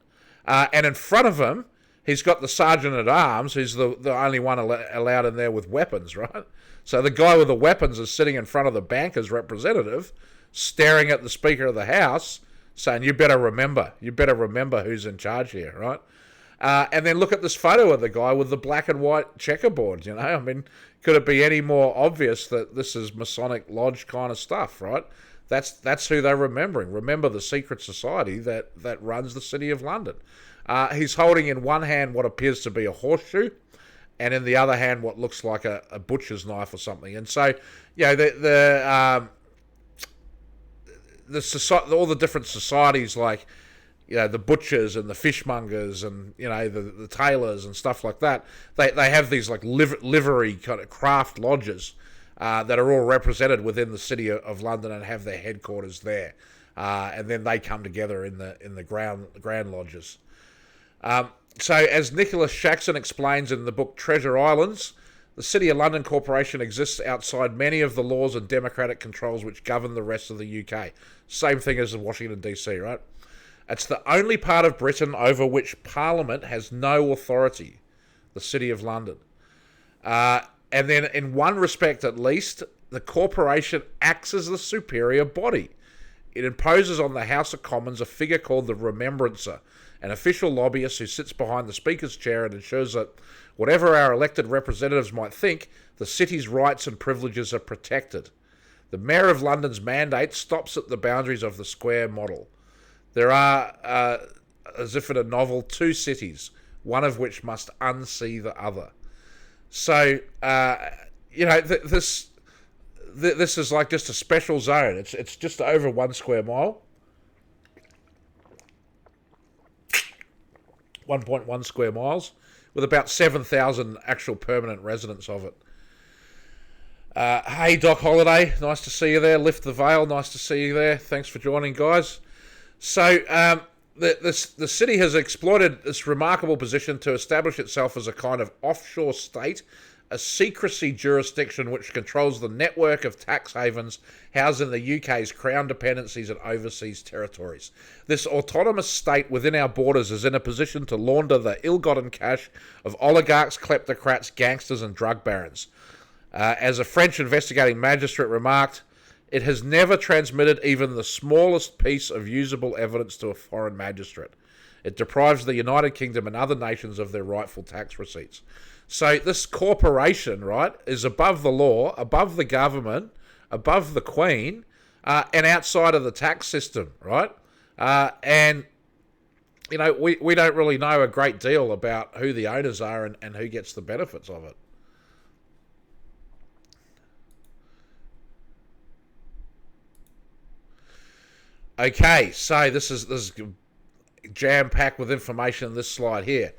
and in front of him, he's got the Sergeant at Arms, who's the only one allowed in there with weapons, right? So the guy with the weapons is sitting in front of the banker's representative, staring at the Speaker of the House, saying, you better remember who's in charge here, right? And then look at this photo of the guy with the black and white checkerboard, I mean, could it be any more obvious that this is Masonic Lodge kind of stuff, right? That's who they're remembering. Remember the secret society that runs the City of London. He's holding in one hand what appears to be a horseshoe, and in the other hand what looks like a butcher's knife or something. And so, all the different societies, like the butchers and the fishmongers and the tailors and stuff like that, they have these like livery kind of craft lodges that are all represented within the City of London and have their headquarters there, and then they come together in the grand lodges. So as Nicholas Shaxson explains in the book Treasure Islands, The City of London Corporation exists outside many of the laws and democratic controls which govern the rest of the UK. Same thing as in Washington, D.C., right? It's the only part of Britain over which Parliament has no authority, the City of London. And then, in one respect at least, the corporation acts as the superior body. It imposes on the House of Commons a figure called the Remembrancer, an official lobbyist who sits behind the Speaker's chair and ensures that whatever our elected representatives might think, the city's rights and privileges are protected. The Mayor of London's mandate stops at the boundaries of the square model. There are, as if in a novel, two cities, one of which must unsee the other. So, this is like just a special zone. It's just over 1 square mile. 1.1 square miles, with about 7,000 actual permanent residents of it. Hey, Doc Holiday, nice to see you there. Lift the Veil, nice to see you there. Thanks for joining, guys. So, the city has exploited this remarkable position to establish itself as a kind of offshore state, a secrecy jurisdiction which controls the network of tax havens housed in the UK's crown dependencies and overseas territories. This autonomous state within our borders is in a position to launder the ill-gotten cash of oligarchs, kleptocrats, gangsters and drug barons. As a French investigating magistrate remarked, it has never transmitted even the smallest piece of usable evidence to a foreign magistrate. It deprives the United Kingdom and other nations of their rightful tax receipts. So this corporation, right, is above the law, above the government, above the Queen, and outside of the tax system, right? And, you know, we don't really know a great deal about who the owners are and who gets the benefits of it. Okay, so this is jam-packed with information in this slide here.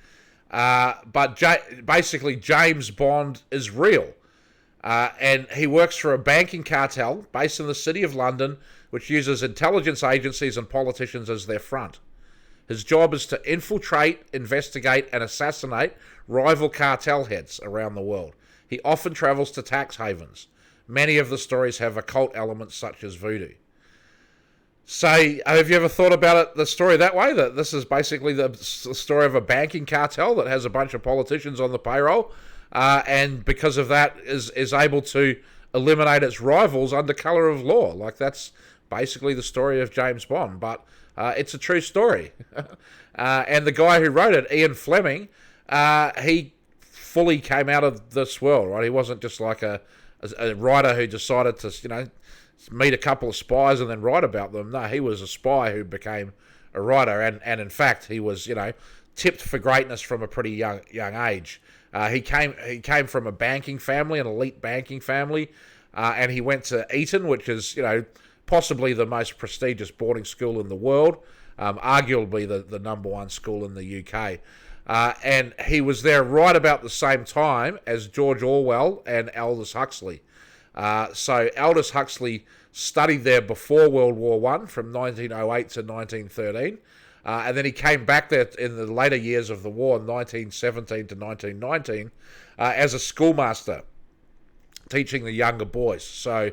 But basically, James Bond is real. And he works for a banking cartel based in the City of London, which uses intelligence agencies and politicians as their front. His job is to infiltrate, investigate, and assassinate rival cartel heads around the world. He often travels to tax havens. Many of the stories have occult elements such as voodoo. So, have you ever thought about it, the story that way? That this is basically the story of a banking cartel that has a bunch of politicians on the payroll, and because of that is able to eliminate its rivals under colour of law. Like, that's basically the story of James Bond, but it's a true story. And the guy who wrote it, Ian Fleming, he fully came out of this world, right? He wasn't just like a writer who decided to, meet a couple of spies and then write about them. No, he was a spy who became a writer, and in fact, he was, tipped for greatness from a pretty young age. He came from a banking family, an elite banking family, and he went to Eton, which is, possibly the most prestigious boarding school in the world, arguably the number one school in the UK. And he was there right about the same time as George Orwell and Aldous Huxley. So Aldous Huxley studied there before World War I, from 1908 to 1913, and then he came back there in the later years of the war, 1917 to 1919, as a schoolmaster, teaching the younger boys. So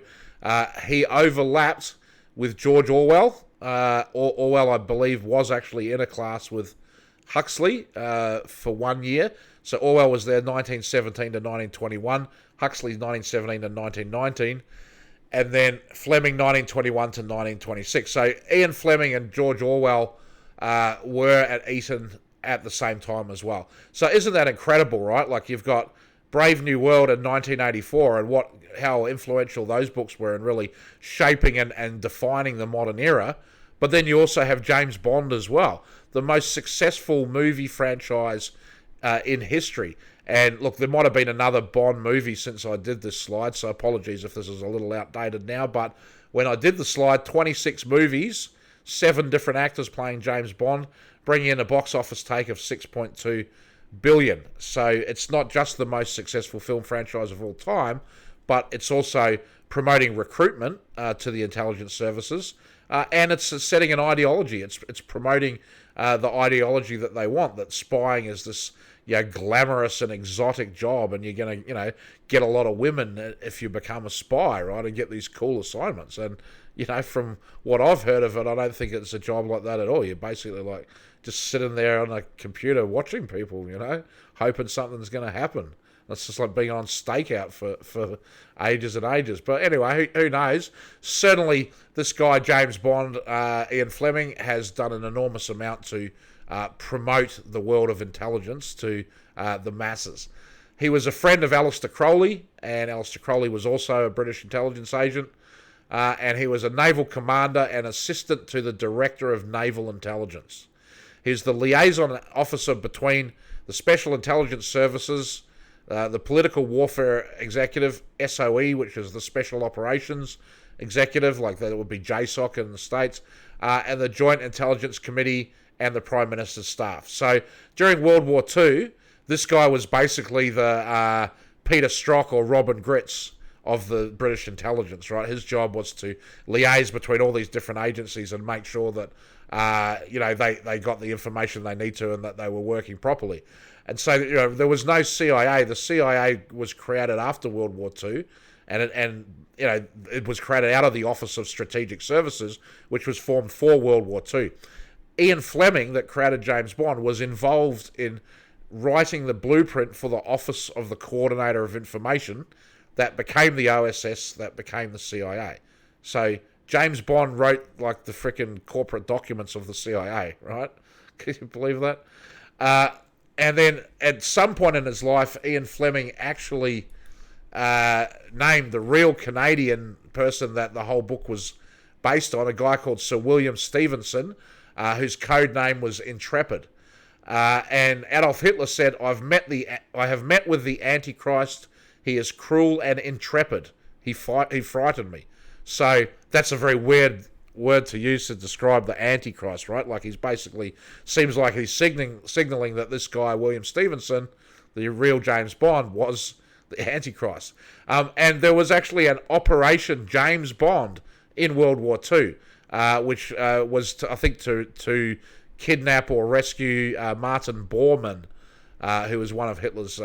he overlapped with George Orwell. Orwell, I believe, was actually in a class with Huxley for 1 year. So Orwell was there 1917 to 1921, Huxley 1917 to 1919, and then Fleming 1921 to 1926. So Ian Fleming and George Orwell were at Eton at the same time as well. So isn't that incredible, right? Like, you've got Brave New World in 1984 and how influential those books were in really shaping and defining the modern era. But then you also have James Bond as well, the most successful movie franchise in history. And look, there might have been another Bond movie since I did this slide, so apologies if this is a little outdated now, but when I did the slide, 26 movies, 7 different actors playing James Bond, bringing in a box office take of 6.2 billion. So it's not just the most successful film franchise of all time, but it's also promoting recruitment to the intelligence services, and it's setting an ideology. It's promoting the ideology that they want, that spying is this glamorous and exotic job, and you're going to get a lot of women if you become a spy, right, and get these cool assignments. And from what I've heard of it, I don't think it's a job like that at all. You're basically like just sitting there on a computer watching people, hoping something's going to happen. That's just like being on stakeout for ages and ages. But anyway, who knows? Certainly, this guy, James Bond, Ian Fleming, has done an enormous amount to promote the world of intelligence to the masses. He was a friend of Aleister Crowley, and Aleister Crowley was also a British intelligence agent. And he was a naval commander and assistant to the Director of Naval Intelligence. He's the liaison officer between the Special Intelligence Services, the Political Warfare Executive, SOE, which is the Special Operations Executive, like that would be JSOC in the States, and the Joint Intelligence Committee and the Prime Minister's staff. So during World War II, this guy was basically the Peter Strzok or Robin Grits of the British intelligence, right? His job was to liaise between all these different agencies and make sure that they got the information they need to and that they were working properly. And so there was no CIA. The CIA was created after World War II, and it was created out of the Office of Strategic Services, which was formed for World War II. Ian Fleming, that created James Bond, was involved in writing the blueprint for the Office of the Coordinator of Information that became the OSS, that became the CIA. So James Bond wrote like the frickin' corporate documents of the CIA, right? Can you believe that? And then at some point in his life, Ian Fleming actually named the real Canadian person that the whole book was based on, a guy called Sir William Stevenson, whose code name was Intrepid. And Adolf Hitler said, I have met with the Antichrist. He is cruel and intrepid. He frightened me. So that's a very weird word to use to describe the Antichrist, right? Like he's basically, seems like he's signaling that this guy, William Stevenson, the real James Bond, was the Antichrist. And there was actually an Operation James Bond in World War II, which was, to kidnap or rescue Martin Bormann, who was one of Hitler's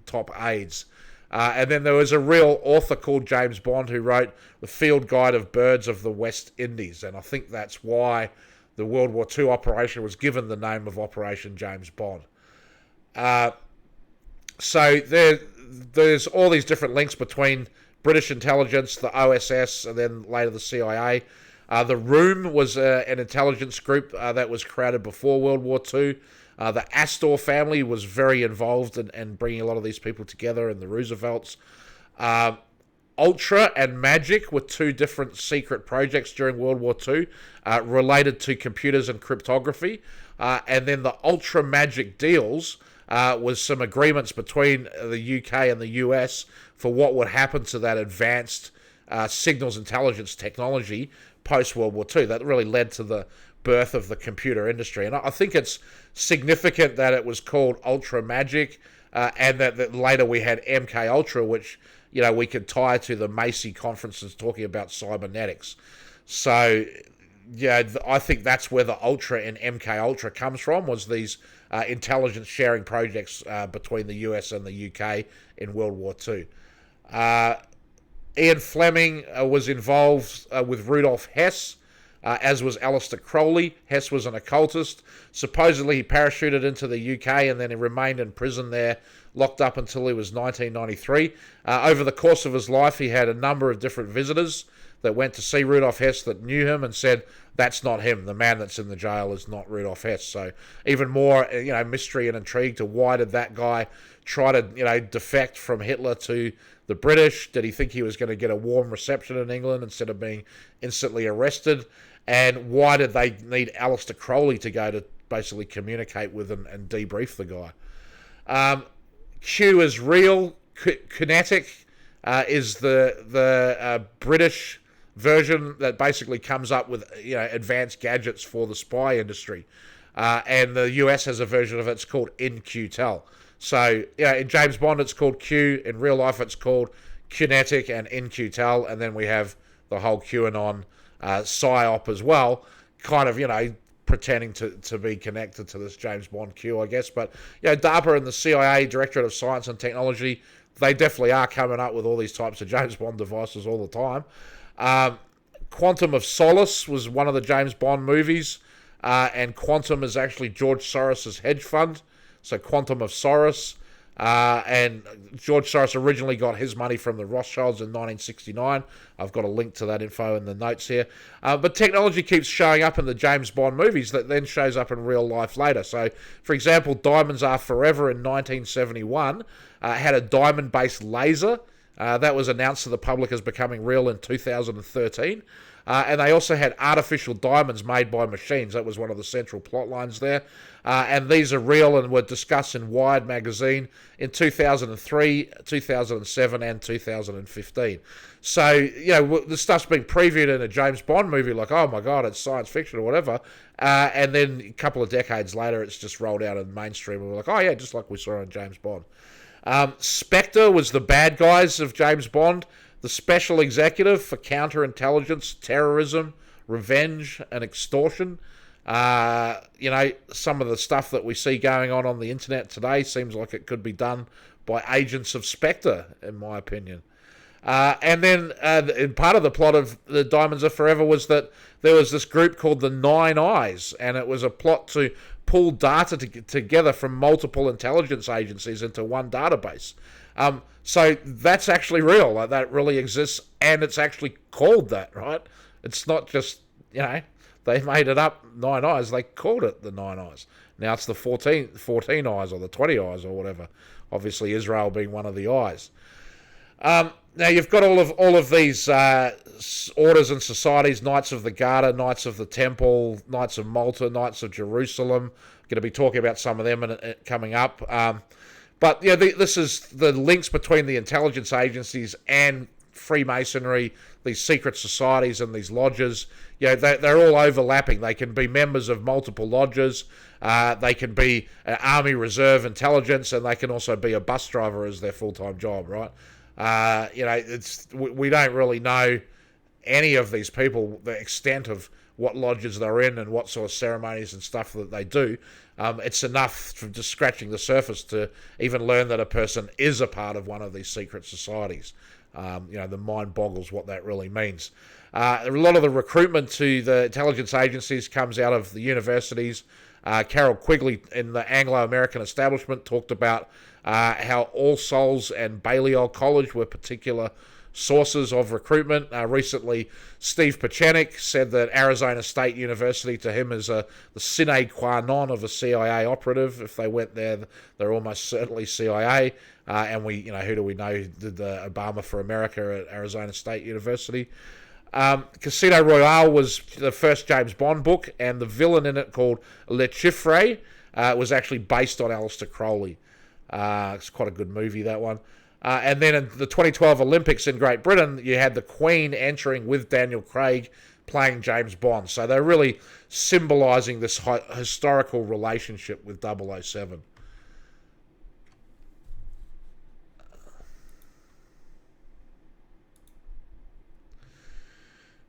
top aides. And then there was a real author called James Bond who wrote The Field Guide of Birds of the West Indies. And I think that's why the World War II operation was given the name of Operation James Bond. So there's all these different links between British intelligence, the OSS, and then later the CIA. The Room was an intelligence group that was created before World War II. The Astor family was very involved in bringing a lot of these people together, and the Roosevelts. Ultra and Magic were two different secret projects during World War II related to computers and cryptography. And then the Ultra Magic deals was some agreements between the UK and the US for what would happen to that advanced signals intelligence technology post-World War II. That really led to the birth of the computer industry. And I think it's significant that it was called Ultra Magic, and that later we had MK Ultra, which we could tie to the Macy conferences talking about cybernetics. So I think that's where the Ultra and MK Ultra comes from, was these intelligence sharing projects between the US and the UK in World War II. Ian Fleming was involved with Rudolf Hess, as was Aleister Crowley. Hess was an occultist. Supposedly he parachuted into the UK and then he remained in prison there, locked up until he was 1993. Over the course of his life, he had a number of different visitors that went to see Rudolf Hess that knew him and said, that's not him. The man that's in the jail is not Rudolf Hess. So even more, mystery and intrigue to why did that guy try to, defect from Hitler to the British? Did he think he was going to get a warm reception in England instead of being instantly arrested? And why did they need Aleister Crowley to go to basically communicate with and debrief the guy? Q is real. Kinetic is the British version that basically comes up with advanced gadgets for the spy industry. And the US has a version of it. It's called InQtel. So in James Bond it's called Q. In real life it's called Kinetic and InQtel. And then we have the whole QAnon PSYOP as well, kind of, pretending to be connected to this James Bond queue, I guess. But DARPA and the CIA, Directorate of Science and Technology, they definitely are coming up with all these types of James Bond devices all the time. Quantum of Solace was one of the James Bond movies, and Quantum is actually George Soros's hedge fund, so Quantum of Soros. And George Soros originally got his money from the Rothschilds in 1969. I've got a link to that info in the notes here. But technology keeps showing up in the James Bond movies that then shows up in real life later. So, for example, Diamonds Are Forever in 1971 had a diamond-based laser. That was announced to the public as becoming real in 2013. And they also had artificial diamonds made by machines. That was one of the central plot lines there. And these are real and were discussed in Wired magazine in 2003, 2007, and 2015. So, the stuff's been previewed in a James Bond movie like, oh my God, it's science fiction or whatever. And then a couple of decades later, it's just rolled out in mainstream. And we're like, oh yeah, just like we saw in James Bond. Spectre was the bad guys of James Bond. The special executive for counterintelligence, terrorism, revenge, and extortion. Some of the stuff that we see going on the internet today seems like it could be done by agents of Spectre, in my opinion. And then part of the plot of the Diamonds Are Forever was that there was this group called the Nine Eyes, and it was a plot to pull data together from multiple intelligence agencies into one database. So that's actually real. Like, that really exists, and it's actually called that, right? It's not just, they made it up, Nine Eyes. They called it the Nine Eyes. Now it's the 14 eyes or the 20 eyes or whatever. Obviously, Israel being one of the eyes. Now you've got all of these orders and societies: Knights of the Garter, Knights of the Temple, Knights of Malta, Knights of Jerusalem. Going to be talking about some of them coming up. But this is the links between the intelligence agencies and Freemasonry, these secret societies and these lodges. They're all overlapping. They can be members of multiple lodges. They can be Army Reserve intelligence, and they can also be a bus driver as their full-time job, right? We don't really know any of these people, the extent of what lodges they're in and what sort of ceremonies and stuff that they do. It's enough from just scratching the surface to even learn that a person is a part of one of these secret societies. The mind boggles what that really means. A lot of the recruitment to the intelligence agencies comes out of the universities. Carol Quigley in the Anglo-American establishment talked about how All Souls and Balliol College were particular sources of recruitment. Recently, Steve Pachenik said that Arizona State University to him is the sine qua non of a CIA operative. If they went there, they're almost certainly CIA. And who do we know did the Obama for America at Arizona State University? Casino Royale was the first James Bond book, and the villain in it, called Le Chiffre, was actually based on Aleister Crowley. It's quite a good movie, that one. And then in the 2012 Olympics in Great Britain, you had the Queen entering with Daniel Craig playing James Bond. So they're really symbolising this historical relationship with 007.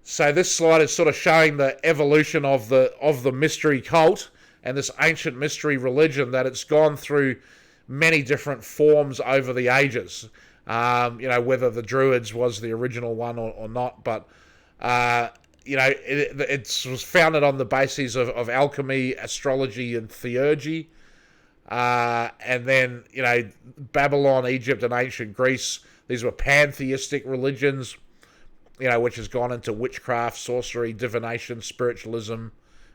So this slide is sort of showing the evolution of the mystery cult and this ancient mystery religion, that it's gone through many different forms over the ages. Whether the Druids was the original one or not, but it was founded on the bases of alchemy, astrology, and theurgy. And then, Babylon, Egypt, and ancient Greece, these were pantheistic religions, which has gone into witchcraft, sorcery, divination, spiritualism,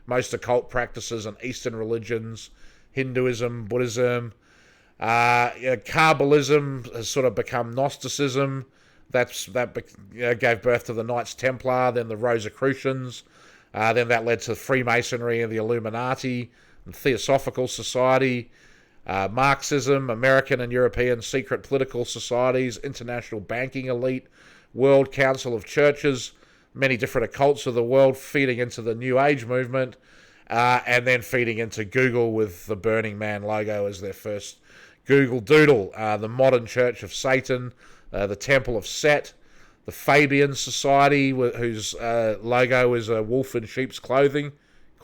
most occult practices, and Eastern religions, Hinduism, Buddhism. Kabbalism has sort of become Gnosticism. That gave birth to the Knights Templar, then the Rosicrucians. Then that led to Freemasonry and the Illuminati, and Theosophical Society, Marxism, American and European secret political societies, international banking elite, World Council of Churches, many different occults of the world feeding into the New Age movement, and then feeding into Google with the Burning Man logo as their first Google Doodle, the Modern Church of Satan, the Temple of Set, the Fabian Society, whose logo is a wolf in sheep's clothing,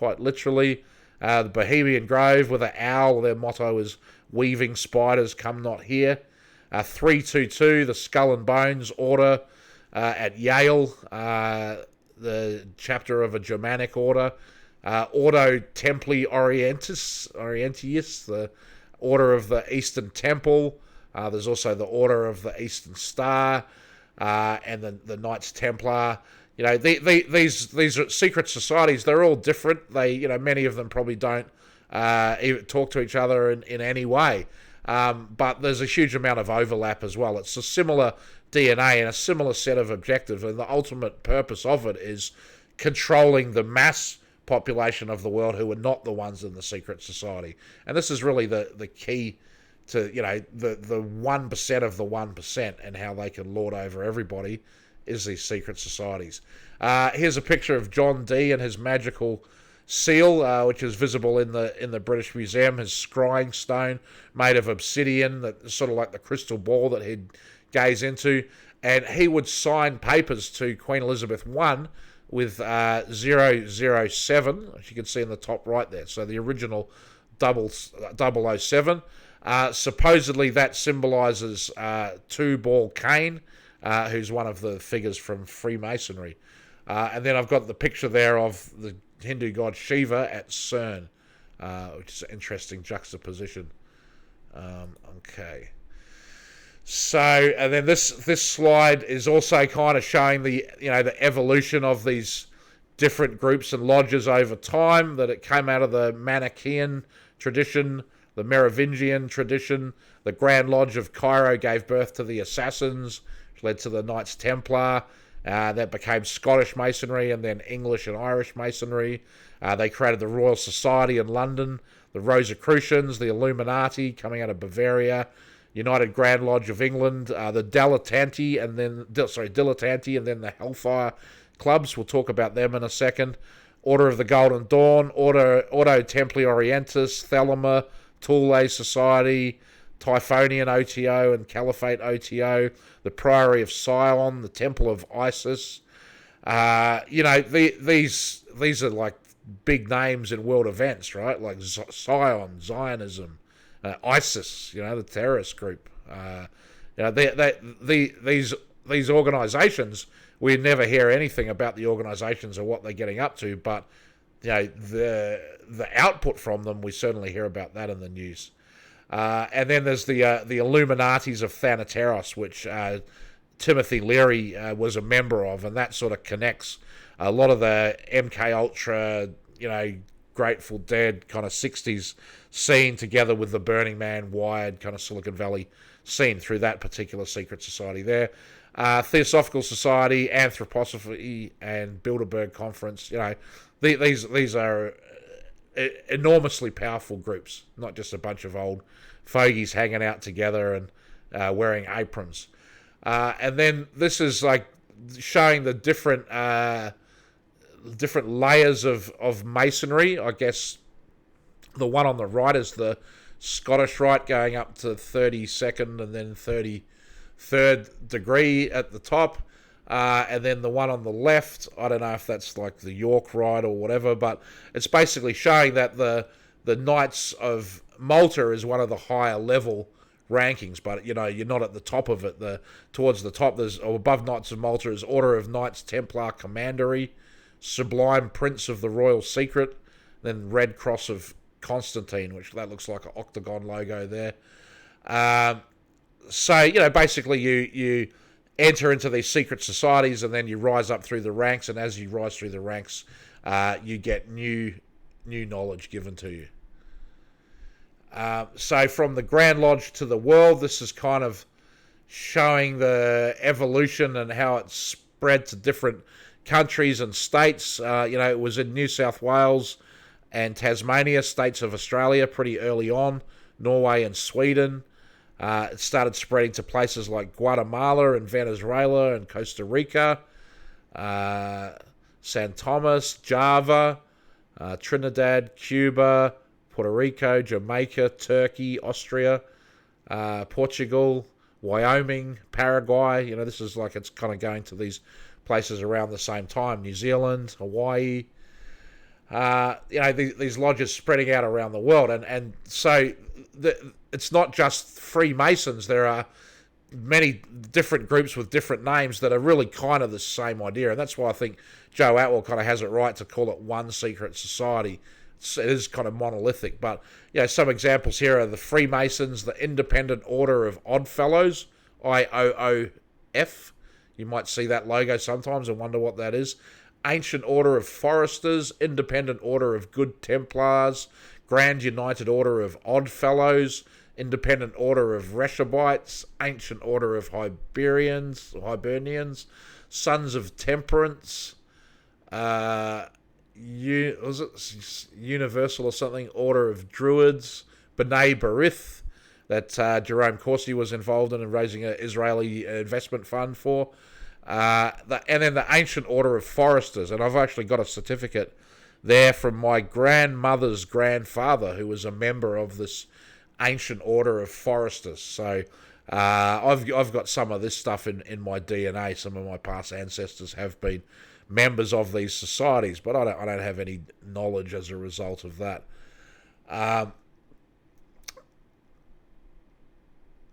quite literally. The Bohemian Grove with an owl, their motto is "Weaving spiders come not here." 322, the Skull and Bones Order at Yale, the chapter of a Germanic order. Ordo Templi Orientis, the Order of the Eastern Temple. There's also the Order of the Eastern Star, and the Knights Templar. These are secret societies. They're all different. Many of them probably don't even talk to each other in any way. But there's a huge amount of overlap as well. It's a similar DNA and a similar set of objectives, and the ultimate purpose of it is controlling the mass population of the world who are not the ones in the secret society. And this is really the key to, the 1% of the 1% and how they can lord over everybody is these secret societies. Here's a picture of John Dee and his magical seal, which is visible in the British Museum, his scrying stone made of obsidian, that sort of like the crystal ball that he'd gaze into. And he would sign papers to Queen Elizabeth I with 007, as you can see in the top right there. So the original 007. Supposedly that symbolises Two-Ball Cain, who's one of the figures from Freemasonry. And then I've got the picture there of the Hindu god Shiva at CERN, which is an interesting juxtaposition. Okay. So, and then this slide is also kind of showing the evolution of these different groups and lodges over time, that it came out of the Manichaean tradition, the Merovingian tradition. The Grand Lodge of Cairo gave birth to the Assassins, which led to the Knights Templar. That became Scottish Masonry and then English and Irish Masonry. They created the Royal Society in London, the Rosicrucians, the Illuminati coming out of Bavaria, United Grand Lodge of England, the Dilettanti, and then the Hellfire Clubs. We'll talk about them in a second. Order of the Golden Dawn, Ordo Templi Orientis, Thelema, Thule Society, Typhonian OTO and Caliphate OTO, the Priory of Sion, the Temple of Isis. These are like big names in world events, right? Like Sion, Zionism, ISIS, the terrorist group. These organisations, we never hear anything about the organisations or what they're getting up to, but the output from them, we certainly hear about that in the news. And then there's the Illuminatis of Thanateros, which Timothy Leary was a member of, and that sort of connects a lot of the MK Ultra, Grateful Dead kind of 60s scene together with the Burning Man, Wired kind of Silicon Valley scene through that particular secret society there. Theosophical Society, Anthroposophy, and Bilderberg Conference. These are enormously powerful groups, not just a bunch of old fogies hanging out together and wearing aprons. And then this is like showing the different layers of masonry. I guess the one on the right is the Scottish Rite, going up to 32nd and then 33rd degree at the top. And then the one on the left, I don't know if that's like the York Rite or whatever, but it's basically showing that the Knights of Malta is one of the higher level rankings, but you're not at the top of it. Towards the top, above Knights of Malta is Order of Knights Templar Commandery, Sublime Prince of the Royal Secret, then Red Cross of Constantine, which that looks like an octagon logo there. So basically you enter into these secret societies, and then you rise up through the ranks, and as you rise through the ranks, you get new knowledge given to you. So from the Grand Lodge to the world, this is kind of showing the evolution and how it's spread to different countries and states. It was in New South Wales and Tasmania, states of Australia, pretty early on, Norway and Sweden. It started spreading to places like Guatemala and Venezuela and Costa Rica, San Thomas, Java, Trinidad, Cuba, Puerto Rico, Jamaica, Turkey, Austria, Portugal, Wyoming, Paraguay. This is like it's kind of going to these places around the same time. New Zealand, Hawaii. these lodges spreading out around the world, and so it's not just Freemasons. There are many different groups with different names that are really kind of the same idea, and that's why I think Joe Atwell kind of has it right to call it one secret society. It is kind of monolithic, but some examples here are the Freemasons, the Independent Order of Oddfellows, IOOF. You might see that logo sometimes and wonder what that is. Ancient Order of Foresters, Independent Order of Good Templars, Grand United Order of Oddfellows, Independent Order of Rechabites, Ancient Order of Hibernians, Sons of Temperance, was it Universal or something, Order of Druids, B'nai B'rith, that Jerome Corsi was involved in raising an Israeli investment fund for. And then the Ancient Order of Foresters, and I've actually got a certificate there from my grandmother's grandfather, who was a member of this Ancient Order of Foresters. So I've got some of this stuff in my DNA. Some of my past ancestors have been members of these societies, but I don't have any knowledge as a result of that.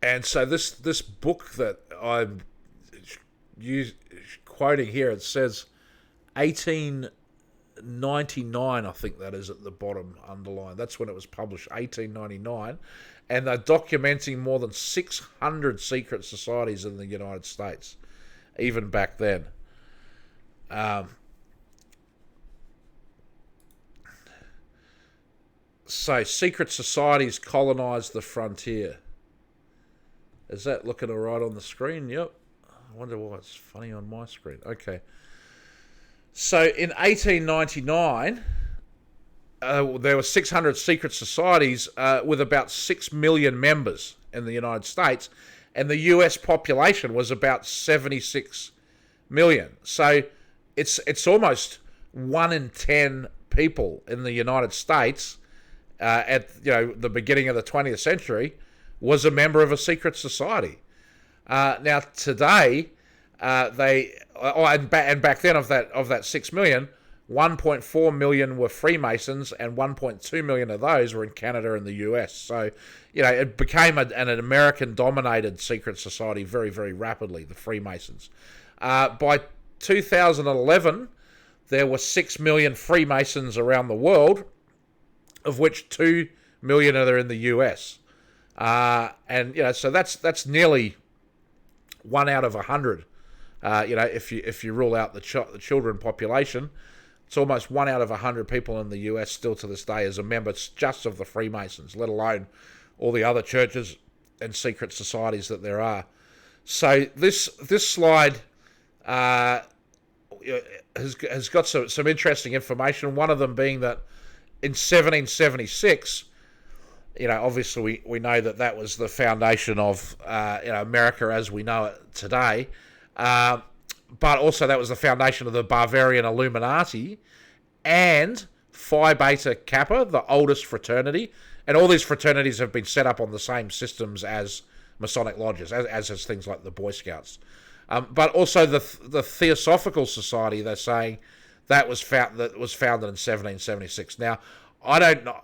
And so this book that I'm quoting here, it says 1899, I think that is at the bottom underlined. That's when it was published, 1899, and they're documenting more than 600 secret societies in the United States, even back then. So secret societies colonized the frontier. Is that looking all right on the screen? Yep. I wonder why it's funny on my screen. Okay. So in 1899, there were 600 secret societies with about 6 million members in the United States, and the US population was about 76 million. So it's almost 1 in 10 people in the United States at the beginning of the 20th century was a member of a secret society. Now today, and back then of that 6 million, 1.4 million were Freemasons, and 1.2 million of those were in Canada and the US. So, it became an American-dominated secret society very, very rapidly, the Freemasons. By 2011, there were 6 million Freemasons around the world, of which 2 million are in the US. So that's nearly 1 out of 100. If you rule out the children population, it's almost 1 out of 100 people in the US still to this day is a member just of the Freemasons, let alone all the other churches and secret societies that there are. So this slide has got some interesting information. One of them being that in 1776. Obviously we know that was the foundation of America as we know it today, but also that was the foundation of the Bavarian Illuminati and Phi Beta Kappa, the oldest fraternity, and all these fraternities have been set up on the same systems as Masonic lodges, as is things like the Boy Scouts, but also the Theosophical Society. They're saying that was founded in 1776. Now I don't know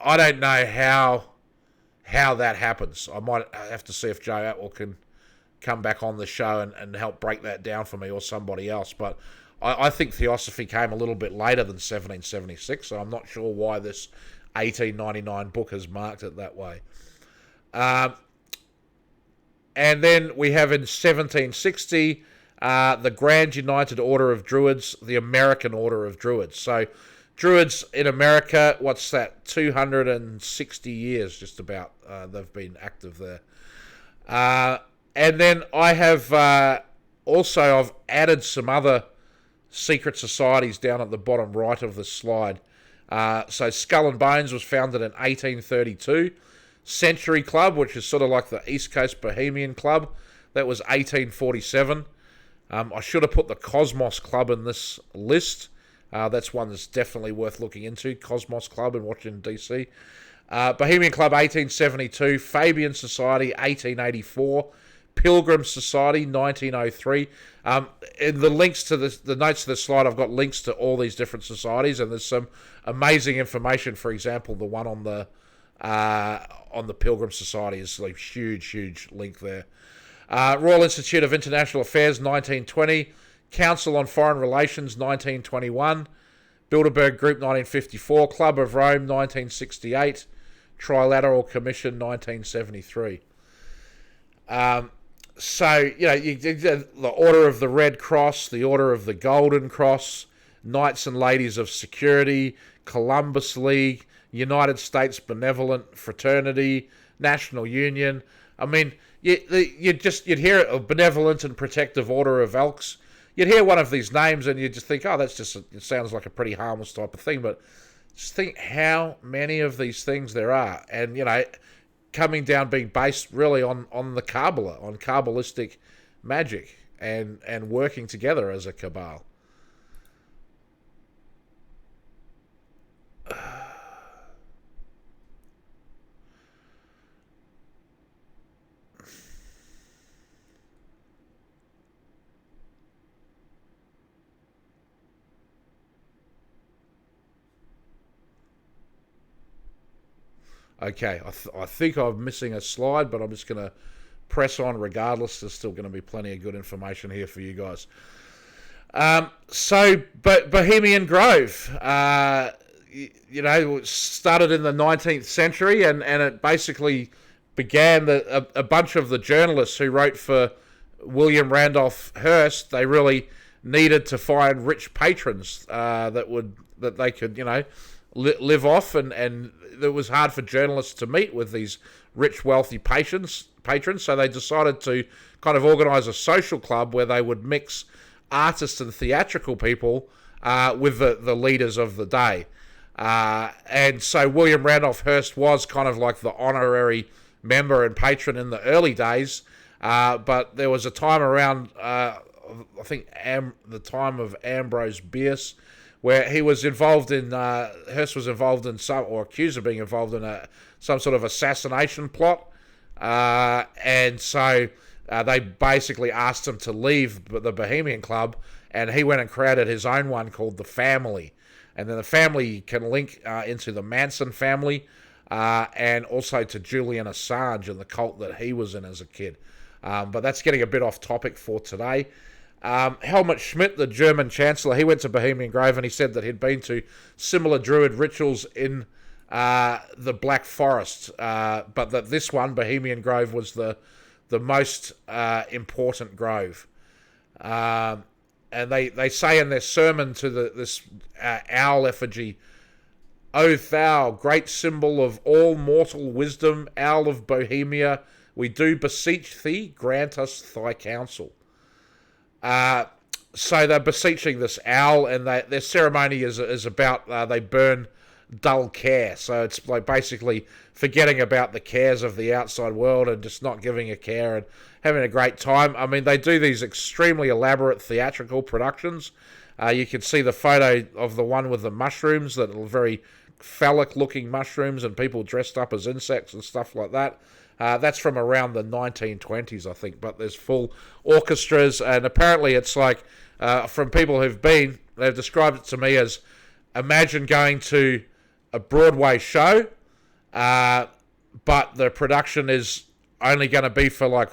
how that happens. I might have to see if Joe Atwell can come back on the show and help break that down for me, or somebody else. But I think Theosophy came a little bit later than 1776, so I'm not sure why this 1899 book has marked it that way. And then we have in 1760 the Grand United Order of Druids, the American Order of Druids. So Druids in America, what's that, 260 years just about they've been active there. And then I have I've added some other secret societies down at the bottom right of the slide. So Skull and Bones was founded in 1832. Century Club, which is sort of like the East Coast Bohemian Club, that was 1847. I should have put the Cosmos Club in this list. That's one that's definitely worth looking into, Cosmos Club in Washington, D.C. Bohemian Club, 1872. Fabian Society, 1884. Pilgrim Society, 1903. In the links to the notes to this slide, I've got links to all these different societies, and there's some amazing information. For example, the one on the Pilgrim Society is a huge link there. Royal Institute of International Affairs, 1920. Council on Foreign Relations, 1921. Bilderberg Group, 1954. Club of Rome, 1968. Trilateral Commission, 1973. So, you the Order of the Red Cross, the Order of the Golden Cross, Knights and Ladies of Security, Columbus League, United States Benevolent Fraternity, National Union. I mean, you'd hear a Benevolent and Protective Order of Elks. You'd hear one of these names and you'd just think, oh, it sounds like a pretty harmless type of thing. But just think how many of these things there are. And, coming down being based really on the Kabbalah, on Kabbalistic magic and working together as a cabal. Okay, I think I'm missing a slide, but I'm just going to press on regardless. There's still going to be plenty of good information here for you guys. But Bohemian Grove, started in the 19th century, and it basically began a bunch of the journalists who wrote for William Randolph Hearst. They really needed to find rich patrons that they could live off, and it was hard for journalists to meet with these rich, wealthy patrons, so they decided to kind of organise a social club where they would mix artists and theatrical people with the leaders of the day. And so William Randolph Hearst was kind of like the honorary member and patron in the early days, but there was a time around, I think the time of Ambrose Bierce, where he was involved in, Hearst was involved in accused of being involved in some sort of assassination plot. And so they basically asked him to leave the Bohemian Club, and he went and created his own one called the Family. And then the Family can link into the Manson family, and also to Julian Assange and the cult that he was in as a kid. But that's getting a bit off topic for today. Helmut Schmidt, the German Chancellor, he went to Bohemian Grove and he said that he'd been to similar Druid rituals in the Black Forest, but that this one, Bohemian Grove, was the most important grove. And they say in their sermon to this owl effigy, "O thou, great symbol of all mortal wisdom, owl of Bohemia, we do beseech thee, grant us thy counsel." So they're beseeching this owl, and their ceremony is about they burn dull care. So it's like basically forgetting about the cares of the outside world and just not giving a care and having a great time. I mean, they do these extremely elaborate theatrical productions. You can see the photo of the one with the mushrooms, that are very phallic-looking mushrooms, and people dressed up as insects and stuff like that. That's from around the 1920s, I think, but there's full orchestras, and apparently it's like, from people who've been, they've described it to me as, imagine going to a Broadway show, but the production is only going to be for like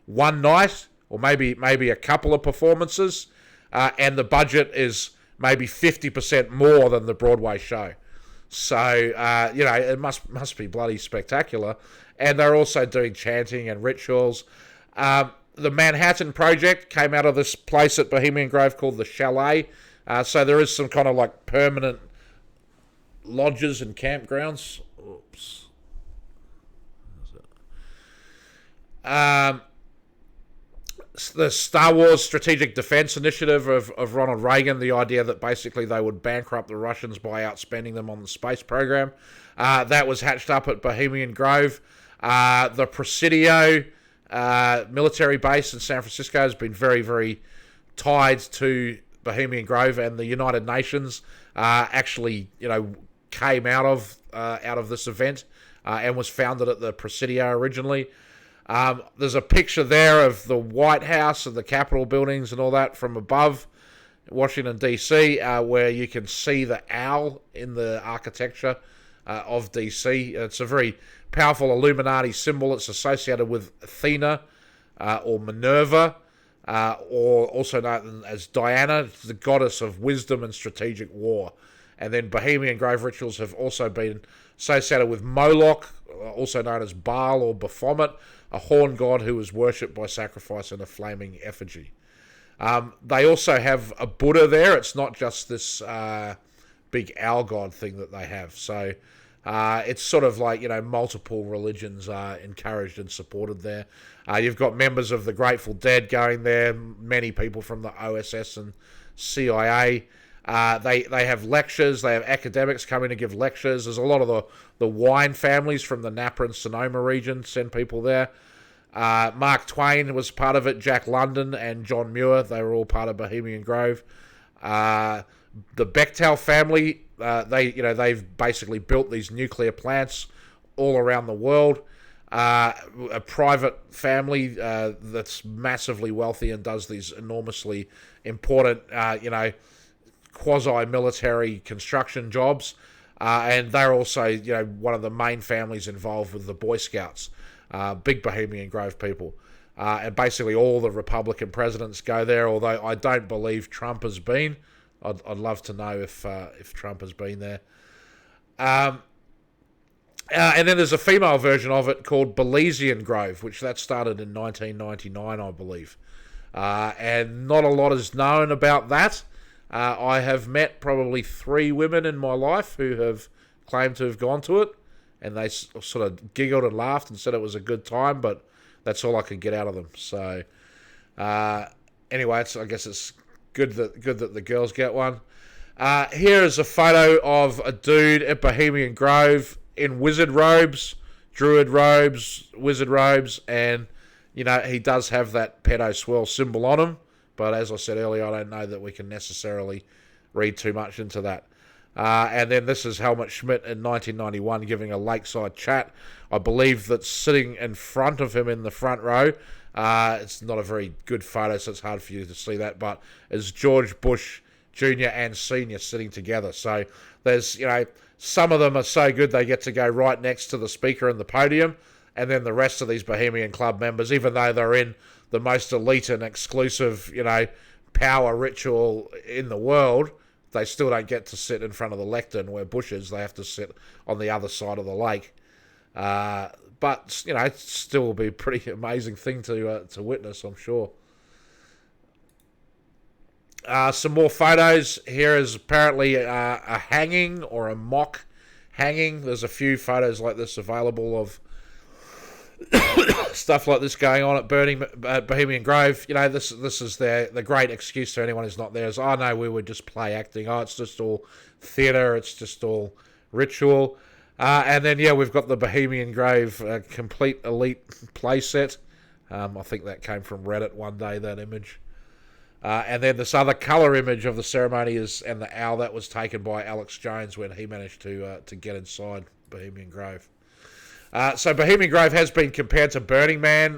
one night, or maybe a couple of performances, and the budget is maybe 50% more than the Broadway show. So, it must be bloody spectacular. And they're also doing chanting and rituals. The Manhattan Project came out of this place at Bohemian Grove called the Chalet. So there is some kind of like permanent lodges and campgrounds. Oops. The Star Wars Strategic Defense Initiative of Ronald Reagan, the idea that basically they would bankrupt the Russians by outspending them on the space program. That was hatched up at Bohemian Grove. The Presidio military base in San Francisco has been very, very tied to Bohemian Grove, and the United Nations actually, came out of this event and was founded at the Presidio originally. There's a picture there of the White House and the Capitol buildings and all that from above Washington, D.C., where you can see the owl in the architecture of D.C. It's a very powerful Illuminati symbol. It's associated with Athena or Minerva, or also known as Diana, the goddess of wisdom and strategic war. And then Bohemian Grove rituals have also been associated with Moloch, also known as Baal or Baphomet, a horn god who was worshipped by sacrifice in a flaming effigy. They also have a Buddha there. It's not just this big owl god thing that they have. So it's sort of like, multiple religions are encouraged and supported there. You've got members of the Grateful Dead going there, many people from the OSS and CIA. They have lectures. They have academics coming to give lectures. There's a lot of the wine families from the Napa and Sonoma region send people there. Mark Twain was part of it. Jack London and John Muir, they were all part of Bohemian Grove. The Bechtel family, they've basically built these nuclear plants all around the world. A private family that's massively wealthy and does these enormously important, quasi-military construction jobs. And they're also, one of the main families involved with the Boy Scouts. Big Bohemian Grove people. And basically all the Republican presidents go there, although I don't believe Trump has been. I'd love to know if Trump has been there. And then there's a female version of it called Belizean Grove, which that started in 1999, I believe. And not a lot is known about that. I have met probably 3 women in my life who have claimed to have gone to it, and they sort of giggled and laughed and said it was a good time, but that's all I could get out of them. So anyway, I guess it's good that the girls get one. Here is a photo of a dude at Bohemian Grove in wizard robes, druid robes, wizard robes, and he does have that pedo swirl symbol on him. But as I said earlier, I don't know that we can necessarily read too much into that. And then this is Helmut Schmidt in 1991 giving a lakeside chat. I believe that sitting in front of him in the front row, it's not a very good photo, so it's hard for you to see that, but it's George Bush Jr. and Sr. sitting together. So there's, some of them are so good they get to go right next to the speaker and the podium, and then the rest of these Bohemian Club members, even though they're in the most elite and exclusive, power ritual in the world, they still don't get to sit in front of the lectern where Bush is. They have to sit on the other side of the lake. But, it still will be a pretty amazing thing to witness, I'm sure. Some more photos. Here is apparently a hanging or a mock hanging. There's a few photos like this available of stuff like this going on at Bohemian Grove. This is the great excuse to anyone who's not there is, oh no, we would just play acting. Oh, it's just all theatre. It's just all ritual. And then we've got the Bohemian Grove complete elite playset. I think that came from Reddit one day, that image. And then this other colour image of the ceremony and the owl that was taken by Alex Jones when he managed to get inside Bohemian Grove. So Bohemian Grove has been compared to Burning Man,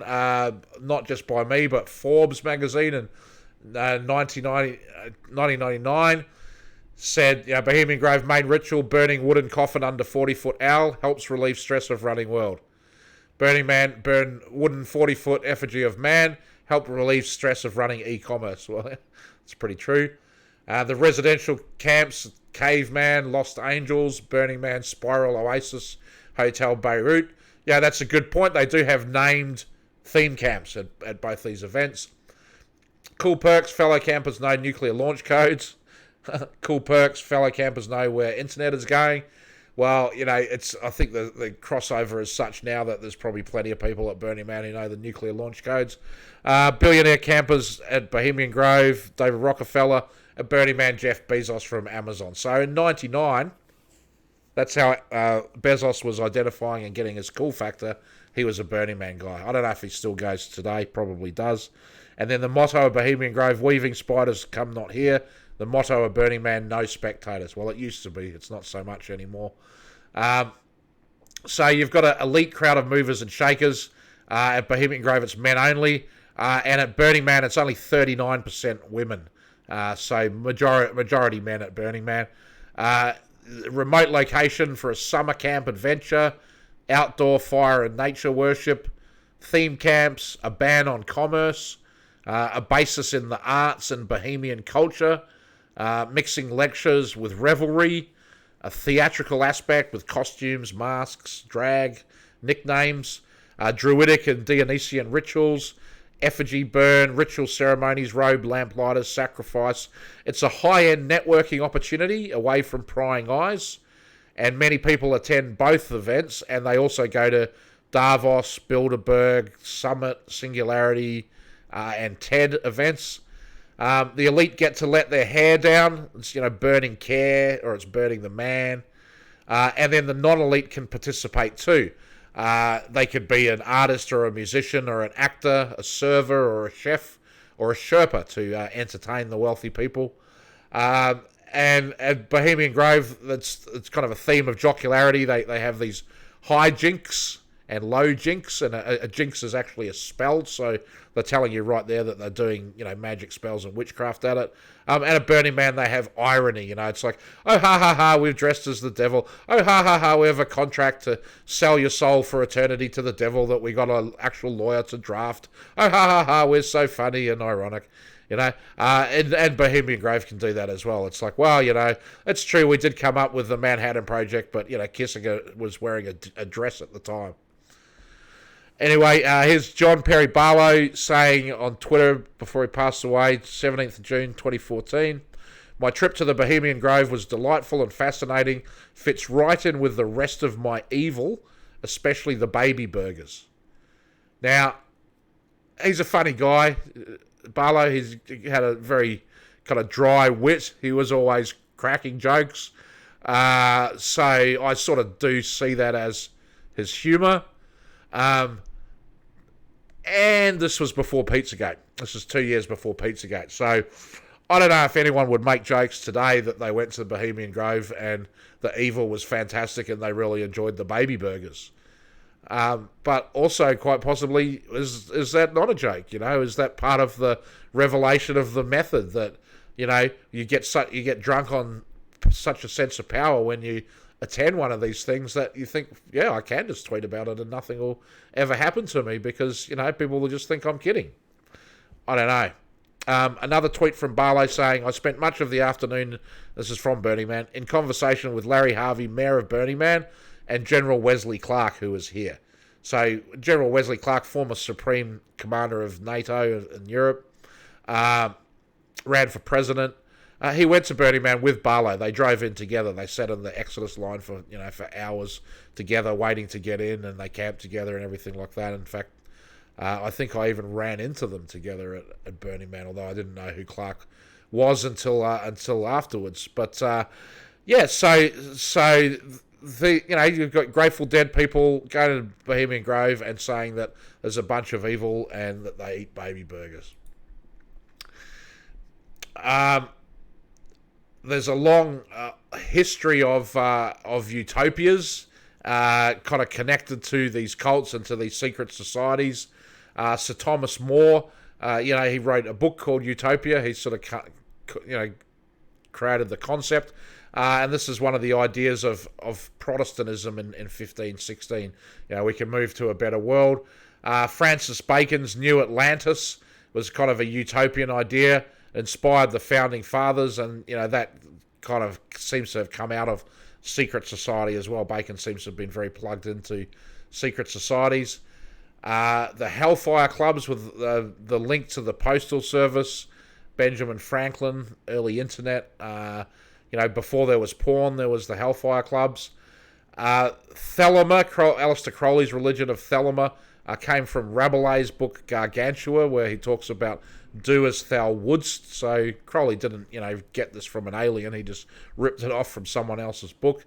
not just by me, but Forbes magazine in 1999 said, Bohemian Grove main ritual, burning wooden coffin under 40-foot owl, helps relieve stress of running world. Burning Man, burn wooden 40-foot effigy of man, help relieve stress of running e-commerce. Well, that's pretty true. The residential camps, Caveman, Lost Angels, Burning Man, Spiral Oasis, Hotel Beirut. Yeah, that's a good point. They do have named theme camps at both these events. Cool perks, fellow campers know nuclear launch codes. Cool perks, fellow campers know where internet is going. Well, I think the crossover is such now that there's probably plenty of people at Burning Man who know the nuclear launch codes. Billionaire campers at Bohemian Grove, David Rockefeller, at Burning Man, Jeff Bezos from Amazon. So in 99, that's how Bezos was identifying and getting his cool factor. He was a Burning Man guy. I don't know if he still goes today. Probably does. And then the motto of Bohemian Grove, weaving spiders come not here. The motto of Burning Man, no spectators. Well, it used to be. It's not so much anymore. So you've got an elite crowd of movers and shakers. At Bohemian Grove, it's men only. And at Burning Man, it's only 39% women. So majority men at Burning Man. Remote location for a summer camp adventure, outdoor fire and nature worship, theme camps, a ban on commerce, a basis in the arts and Bohemian culture, mixing lectures with revelry, a theatrical aspect with costumes, masks, drag, nicknames, druidic and Dionysian rituals, effigy burn, ritual ceremonies, robe, lamplighters, sacrifice. It's a high-end networking opportunity away from prying eyes, and many people attend both events, and they also go to Davos, Bilderberg, Summit, Singularity, and TED events. The elite get to let their hair down. It's, burning care, or it's burning the man. And then the non-elite can participate too. They could be an artist or a musician or an actor, a server or a chef or a Sherpa to entertain the wealthy people. And at Bohemian Grove, it's kind of a theme of jocularity. They have these high jinks and low jinks, and a jinx is actually a spell, so they're telling you right there that they're doing, magic spells and witchcraft at it. And at Burning Man, they have irony, it's like, oh, ha, ha, ha, we've dressed as the devil. Oh, ha, ha, ha, we have a contract to sell your soul for eternity to the devil that we got an actual lawyer to draft. Oh, ha, ha, ha, we're so funny and ironic. And Bohemian Grove can do that as well. It's like, well, it's true, we did come up with the Manhattan Project, but, Kissinger was wearing a dress at the time. Anyway, here's John Perry Barlow saying on Twitter before he passed away, 17th of June 2014, my trip to the Bohemian Grove was delightful and fascinating, fits right in with the rest of my evil, especially the baby burgers. Now, he's a funny guy. Barlow, he had a very kind of dry wit. He was always cracking jokes. So I sort of do see that as his humour. And this was before Pizzagate. This was 2 years before Pizzagate. So I don't know if anyone would make jokes today that they went to the Bohemian Grove and the evil was fantastic and they really enjoyed the baby burgers. But also, quite possibly, is that not a joke? Is that part of the revelation of the method that you get drunk on such a sense of power when you attend one of these things that you think, yeah, I can just tweet about it and nothing will ever happen to me because people will just think I'm kidding. I don't know. Another tweet from Barlow saying, I spent much of the afternoon, this is from Burning Man, in conversation with Larry Harvey, Mayor of Burning Man, and General Wesley Clark, who was here. So General Wesley Clark, former Supreme Commander of NATO in Europe, ran for president. He went to Burning Man with Barlow. They drove in together. They sat in the Exodus line for hours together, waiting to get in, and they camped together and everything like that. In fact, I think I even ran into them together at Burning Man, although I didn't know who Clark was until afterwards. But yeah, so you've got Grateful Dead people going to Bohemian Grove and saying that there's a bunch of evil and that they eat baby burgers. There's a long history of utopias kind of connected to these cults and to these secret societies. Sir Thomas More, he wrote a book called Utopia. He sort of, created the concept. And this is one of the ideas of Protestantism in 1516. We can move to a better world. Francis Bacon's New Atlantis was kind of a utopian idea, inspired the founding fathers, and that kind of seems to have come out of secret society as well. Bacon seems to have been very plugged into secret societies. The Hellfire Clubs with the link to the Postal Service, Benjamin Franklin, early internet. Before there was porn, there was the Hellfire Clubs. Thelema, Aleister Crowley's religion of Thelema, came from Rabelais' book Gargantua, where he talks about do as thou wouldst. So Crowley didn't, get this from an alien. He just ripped it off from someone else's book.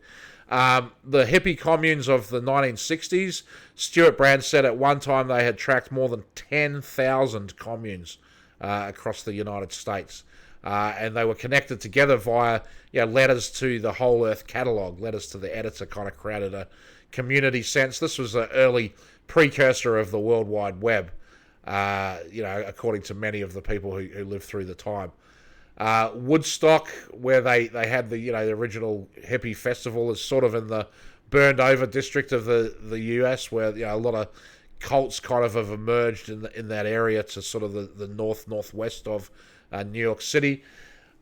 The hippie communes of the 1960s, Stuart Brand said at one time they had tracked more than 10,000 communes across the United States. And they were connected together via letters to the Whole Earth Catalogue. Letters to the editor kind of created a community sense. This was the early precursor of the World Wide Web, according to many of the people who lived through the time. Woodstock, where they had the original hippie festival, is sort of in the burned over district of the US, where a lot of cults kind of have emerged in that area to sort of the northwest of New York City.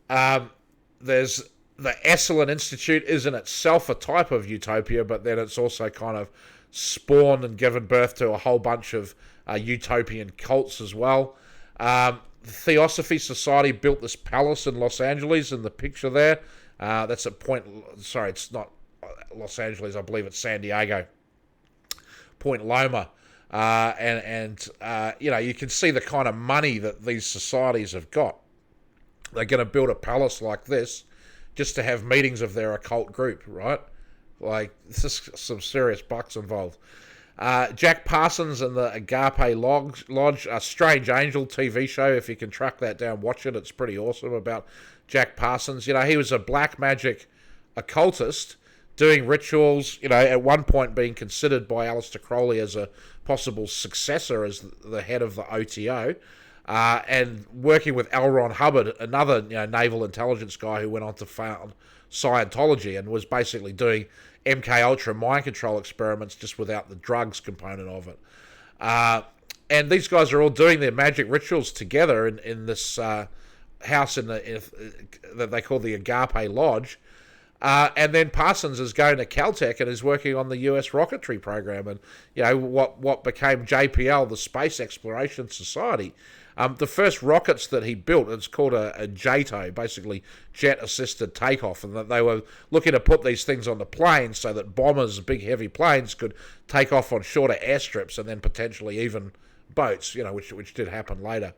There's the Esalen Institute is in itself a type of utopia, but then it's also kind of spawned and given birth to a whole bunch of utopian cults as well. The Theosophy Society built this palace in Los Angeles in the picture there. That's at it's not Los Angeles, I believe it's San Diego. Point Loma. You can see the kind of money that these societies have got. They're going to build a palace like this just to have meetings of their occult group, right? Like, this is some serious bucks involved. Jack Parsons and the Agape Lodge, a Strange Angel TV show. If you can track that down, watch it. It's pretty awesome about Jack Parsons. He was a black magic occultist doing rituals, at one point being considered by Aleister Crowley as a possible successor as the head of the OTO, and working with L. Ron Hubbard, another naval intelligence guy who went on to found Scientology and was basically doing MK Ultra mind control experiments just without the drugs component of it. And these guys are all doing their magic rituals together in this house that they call the Agape Lodge. And then Parsons is going to Caltech and is working on the US rocketry program, and what became JPL, the Space Exploration Society. The first rockets that he built, it's called a JATO, basically jet-assisted takeoff, and that they were looking to put these things on the planes so that bombers, big heavy planes, could take off on shorter airstrips and then potentially even boats, which did happen later.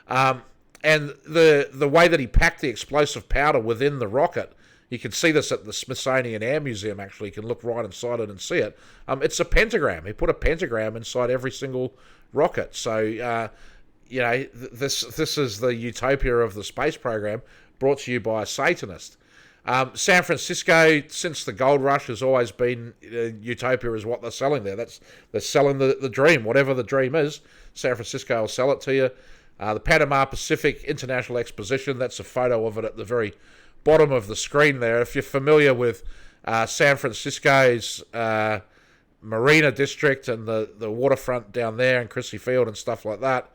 And the way that he packed the explosive powder within the rocket, you can see this at the Smithsonian Air Museum, actually. You can look right inside it and see it. It's a pentagram. He put a pentagram inside every single rocket. So, this is the utopia of the space program, brought to you by a Satanist. San Francisco, since the gold rush, has always been utopia is what they're selling there. They're selling the dream. Whatever the dream is, San Francisco will sell it to you. The Panama Pacific International Exposition, that's a photo of it at the very bottom of the screen there. If you're familiar with San Francisco's Marina District and the waterfront down there and Crissy Field and stuff like that,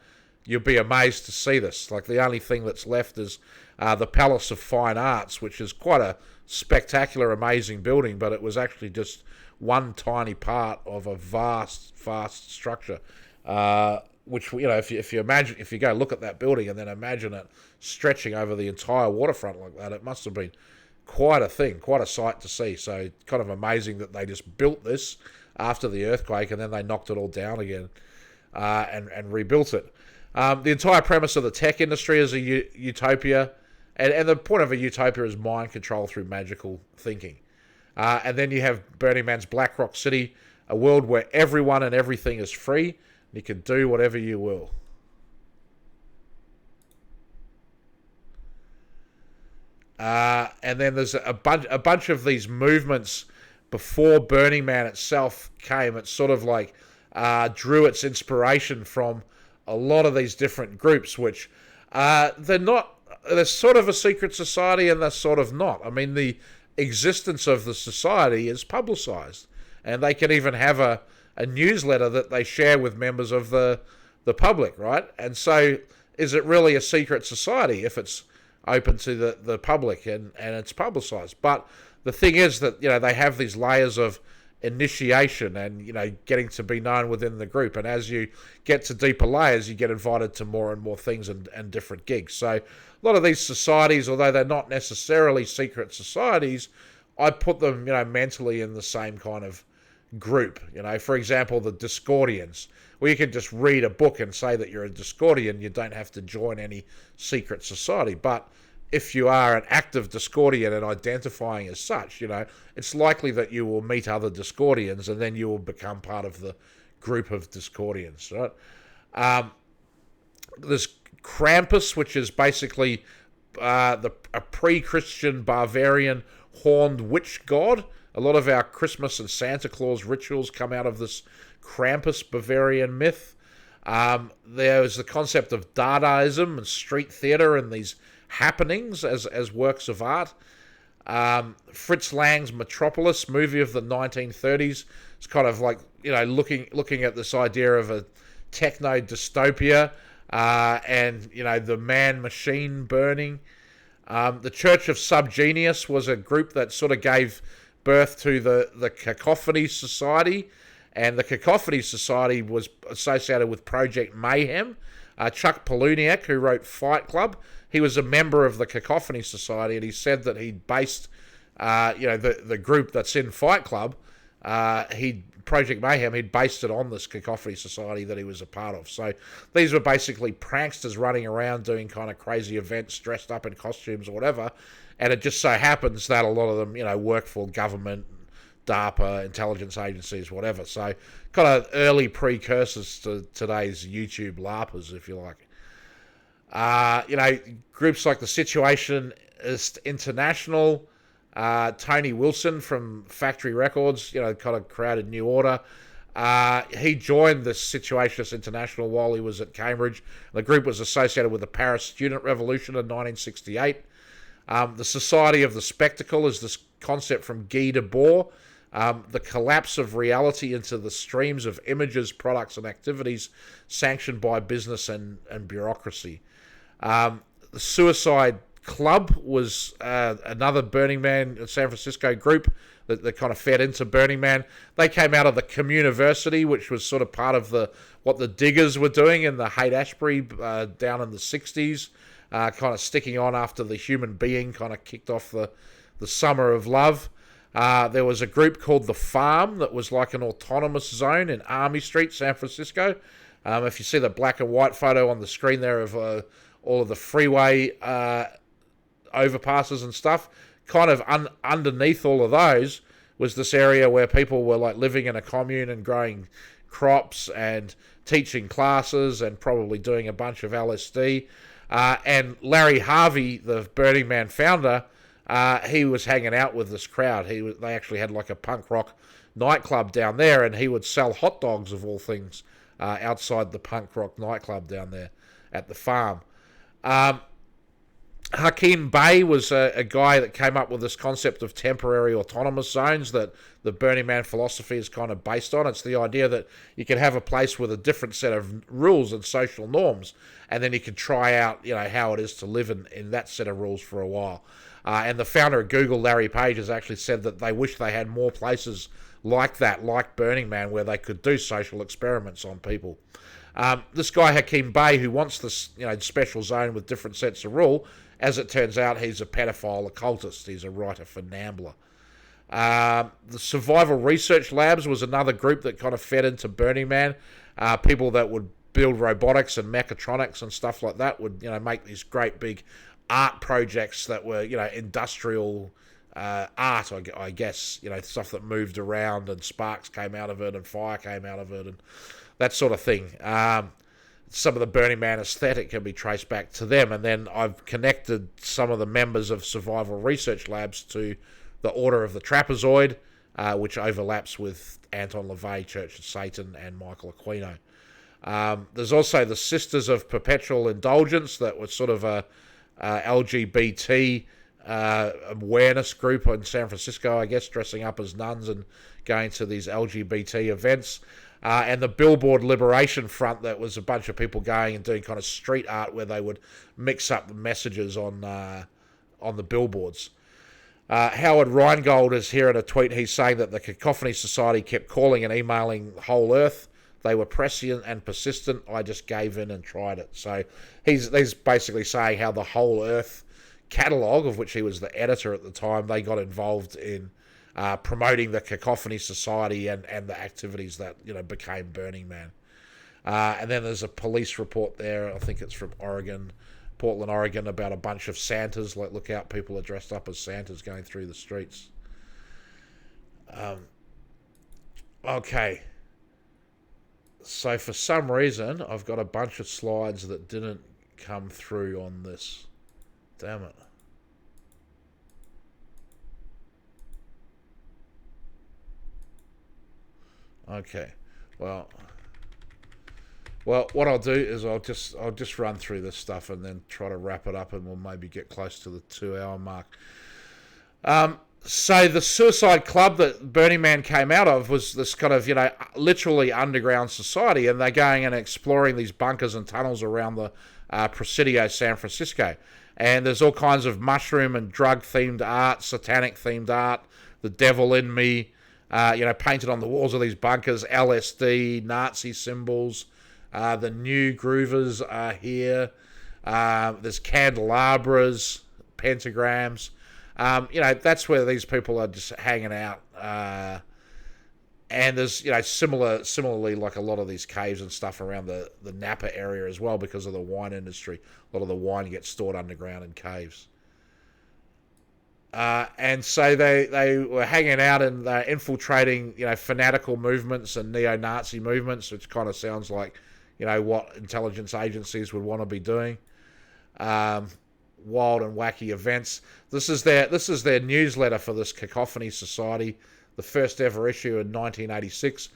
you'll be amazed to see this. Like, the only thing that's left is the Palace of Fine Arts, which is quite a spectacular, amazing building, but it was actually just one tiny part of a vast structure. Which, if you go look at that building and then imagine it stretching over the entire waterfront like that, it must have been quite a thing, quite a sight to see. So kind of amazing that they just built this after the earthquake and then they knocked it all down again and rebuilt it. The entire premise of the tech industry is a utopia, and the point of a utopia is mind control through magical thinking. And then you have Burning Man's Black Rock City, a world where everyone and everything is free. You can do whatever you will. And then there's a bunch of these movements before Burning Man itself came. It sort of like drew its inspiration from a lot of these different groups, which they're sort of a secret society and they're sort of not. I mean, the existence of the society is publicized, and they can even have a newsletter that they share with members of the public, right? And so is it really a secret society if it's open to the public and it's publicized? But the thing is that, they have these layers of initiation and, getting to be known within the group. And as you get to deeper layers, you get invited to more and more things and different gigs. So a lot of these societies, although they're not necessarily secret societies, I put them, mentally in the same kind of group. For example, the Discordians, where you can just read a book and say that you're a Discordian. You don't have to join any secret society. But if you are an active Discordian and identifying as such, it's likely that you will meet other Discordians and then you will become part of the group of Discordians, right? There's Krampus, which is basically a pre-Christian Bavarian horned witch god. A lot of our Christmas and Santa Claus rituals come out of this Krampus Bavarian myth. There was the concept of Dadaism and street theatre and these happenings as works of art. Fritz Lang's Metropolis movie of the 1930s. It's kind of like, looking at this idea of a techno dystopia, and the man machine burning. The Church of Subgenius was a group that sort of gave birth to the Cacophony Society, and the Cacophony Society was associated with Project Mayhem. Chuck Palahniuk, who wrote Fight Club, he was a member of the Cacophony Society, and he said that he based, the group that's in Fight Club, Project Mayhem, he'd based it on this Cacophony Society that he was a part of. So these were basically pranksters running around doing kind of crazy events, dressed up in costumes or whatever, and it just so happens that a lot of them, work for government, DARPA, intelligence agencies, whatever. So kind of early precursors to today's YouTube LARPers, if you like. Groups like the Situationist International, Tony Wilson from Factory Records, kind of created New Order. He joined the Situationist International while he was at Cambridge. The group was associated with the Paris Student Revolution in 1968. The Society of the Spectacle is this concept from Guy Debord. The collapse of reality into the streams of images, products, and activities sanctioned by business and bureaucracy. The Suicide Club was another Burning Man San Francisco group that kind of fed into Burning Man. They came out of the Communiversity, which was sort of part of what the Diggers were doing in the Haight-Ashbury down in the 60s, kind of sticking on after the Human Being kind of kicked off the Summer of Love. There was a group called The Farm that was like an autonomous zone in Army Street, San Francisco. If you see the black and white photo on the screen there of all of the freeway overpasses and stuff, kind of underneath all of those was this area where people were like living in a commune and growing crops and teaching classes and probably doing a bunch of LSD. And Larry Harvey, the Burning Man founder, he was hanging out with this crowd. They actually had like a punk rock nightclub down there, and he would sell hot dogs of all things outside the punk rock nightclub down there at the farm. Hakim Bey was a guy that came up with this concept of temporary autonomous zones that the Burning Man philosophy is kind of based on. It's the idea that you can have a place with a different set of rules and social norms, and then you can try out, how it is to live in that set of rules for a while. And the founder of Google, Larry Page, has actually said that they wish they had more places like that, like Burning Man, where they could do social experiments on people. This guy, Hakim Bey, who wants this special zone with different sets of rule, as it turns out, he's a pedophile occultist. He's a writer for NAMBLA. The Survival Research Labs was another group that kind of fed into Burning Man. People that would build robotics and mechatronics and stuff like that would, make these great big art projects that were, industrial art, I guess, stuff that moved around and sparks came out of it and fire came out of it and that sort of thing. Some of the Burning Man aesthetic can be traced back to them, and then I've connected some of the members of Survival Research Labs to the Order of the Trapezoid, which overlaps with Anton LaVey, Church of Satan, and Michael Aquino. There's also the Sisters of Perpetual Indulgence that was sort of a LGBT awareness group in San Francisco, I guess, dressing up as nuns and going to these LGBT events. And the Billboard Liberation Front, that was a bunch of people going and doing kind of street art where they would mix up the messages on the billboards. Howard Rheingold is here in a tweet. He's saying that the Cacophony Society kept calling and emailing Whole Earth. They were prescient and persistent. I just gave in and tried it. So he's basically saying how the Whole Earth catalogue, of which he was the editor at the time, they got involved in promoting the Cacophony Society and the activities that became Burning Man. And then there's a police report there. I think it's from Portland, Oregon, about a bunch of Santas. Like, look out, people are dressed up as Santas going through the streets. Okay. So for some reason, I've got a bunch of slides that didn't come through on this. Damn it. Okay. Well, what I'll do is I'll just run through this stuff and then try to wrap it up, and we'll maybe get close to the 2 hour mark. So the Suicide Club that Burning Man came out of was this kind of, literally underground society, and they're going and exploring these bunkers and tunnels around the Presidio, San Francisco. And there's all kinds of mushroom and drug-themed art, satanic-themed art, the devil in me, painted on the walls of these bunkers, LSD, Nazi symbols. The new groovers are here. There's candelabras, pentagrams. That's where these people are just hanging out. And there's, similarly, like a lot of these caves and stuff around the Napa area as well, because of the wine industry. A lot of the wine gets stored underground in caves. And so they were hanging out and infiltrating, fanatical movements and neo-Nazi movements, which kind of sounds like, what intelligence agencies would want to be doing. Wild and wacky events. This is their newsletter for this Cacophony Society, the first ever issue in 1986.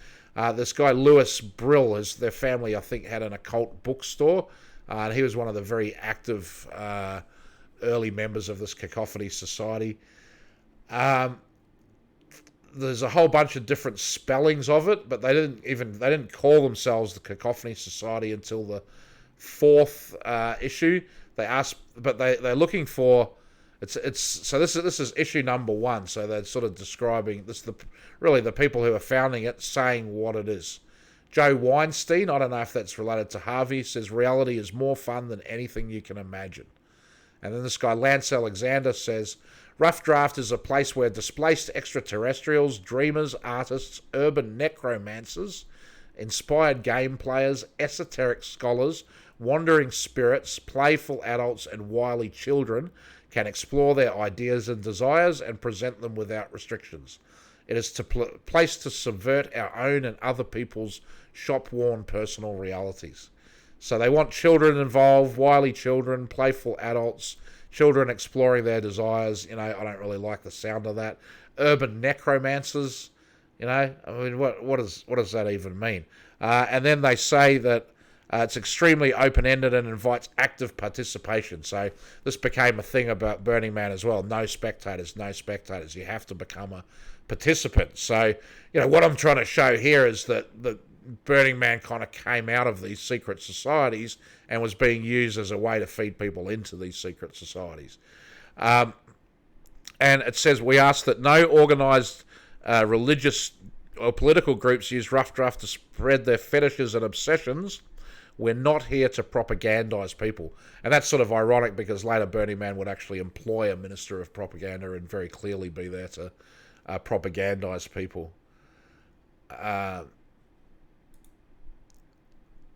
This guy Louis Brill, their family, I think, had an occult bookstore, and he was one of the very active early members of this Cacophony Society. There's a whole bunch of different spellings of it, but they didn't call themselves the Cacophony Society until the fourth issue. They asked, but they're looking for this is issue number 1. So they're sort of describing this, the people who are founding it, saying what it is. Joe Weinstein, I don't know if that's related to Harvey, says reality is more fun than anything you can imagine. And then this guy Lance Alexander says Rough Draft is a place where displaced extraterrestrials, dreamers, artists, urban necromancers, inspired game players, esoteric scholars, wandering spirits, playful adults, and wily children can explore their ideas and desires and present them without restrictions. It is a place to subvert our own and other people's shop-worn personal realities. So they want children involved, wily children, playful adults, children exploring their desires. I don't really like the sound of that. Urban necromancers, what does that even mean? And then they say that it's extremely open-ended and invites active participation. So this became a thing about Burning Man as well. No spectators, no spectators. You have to become a participant. So, what I'm trying to show here is that the Burning Man kind of came out of these secret societies and was being used as a way to feed people into these secret societies. And it says, we ask that no organised religious or political groups use Rough Draft to spread their fetishes and obsessions. We're not here to propagandise people. And that's sort of ironic, because later Burning Man would actually employ a minister of propaganda and very clearly be there to propagandise people.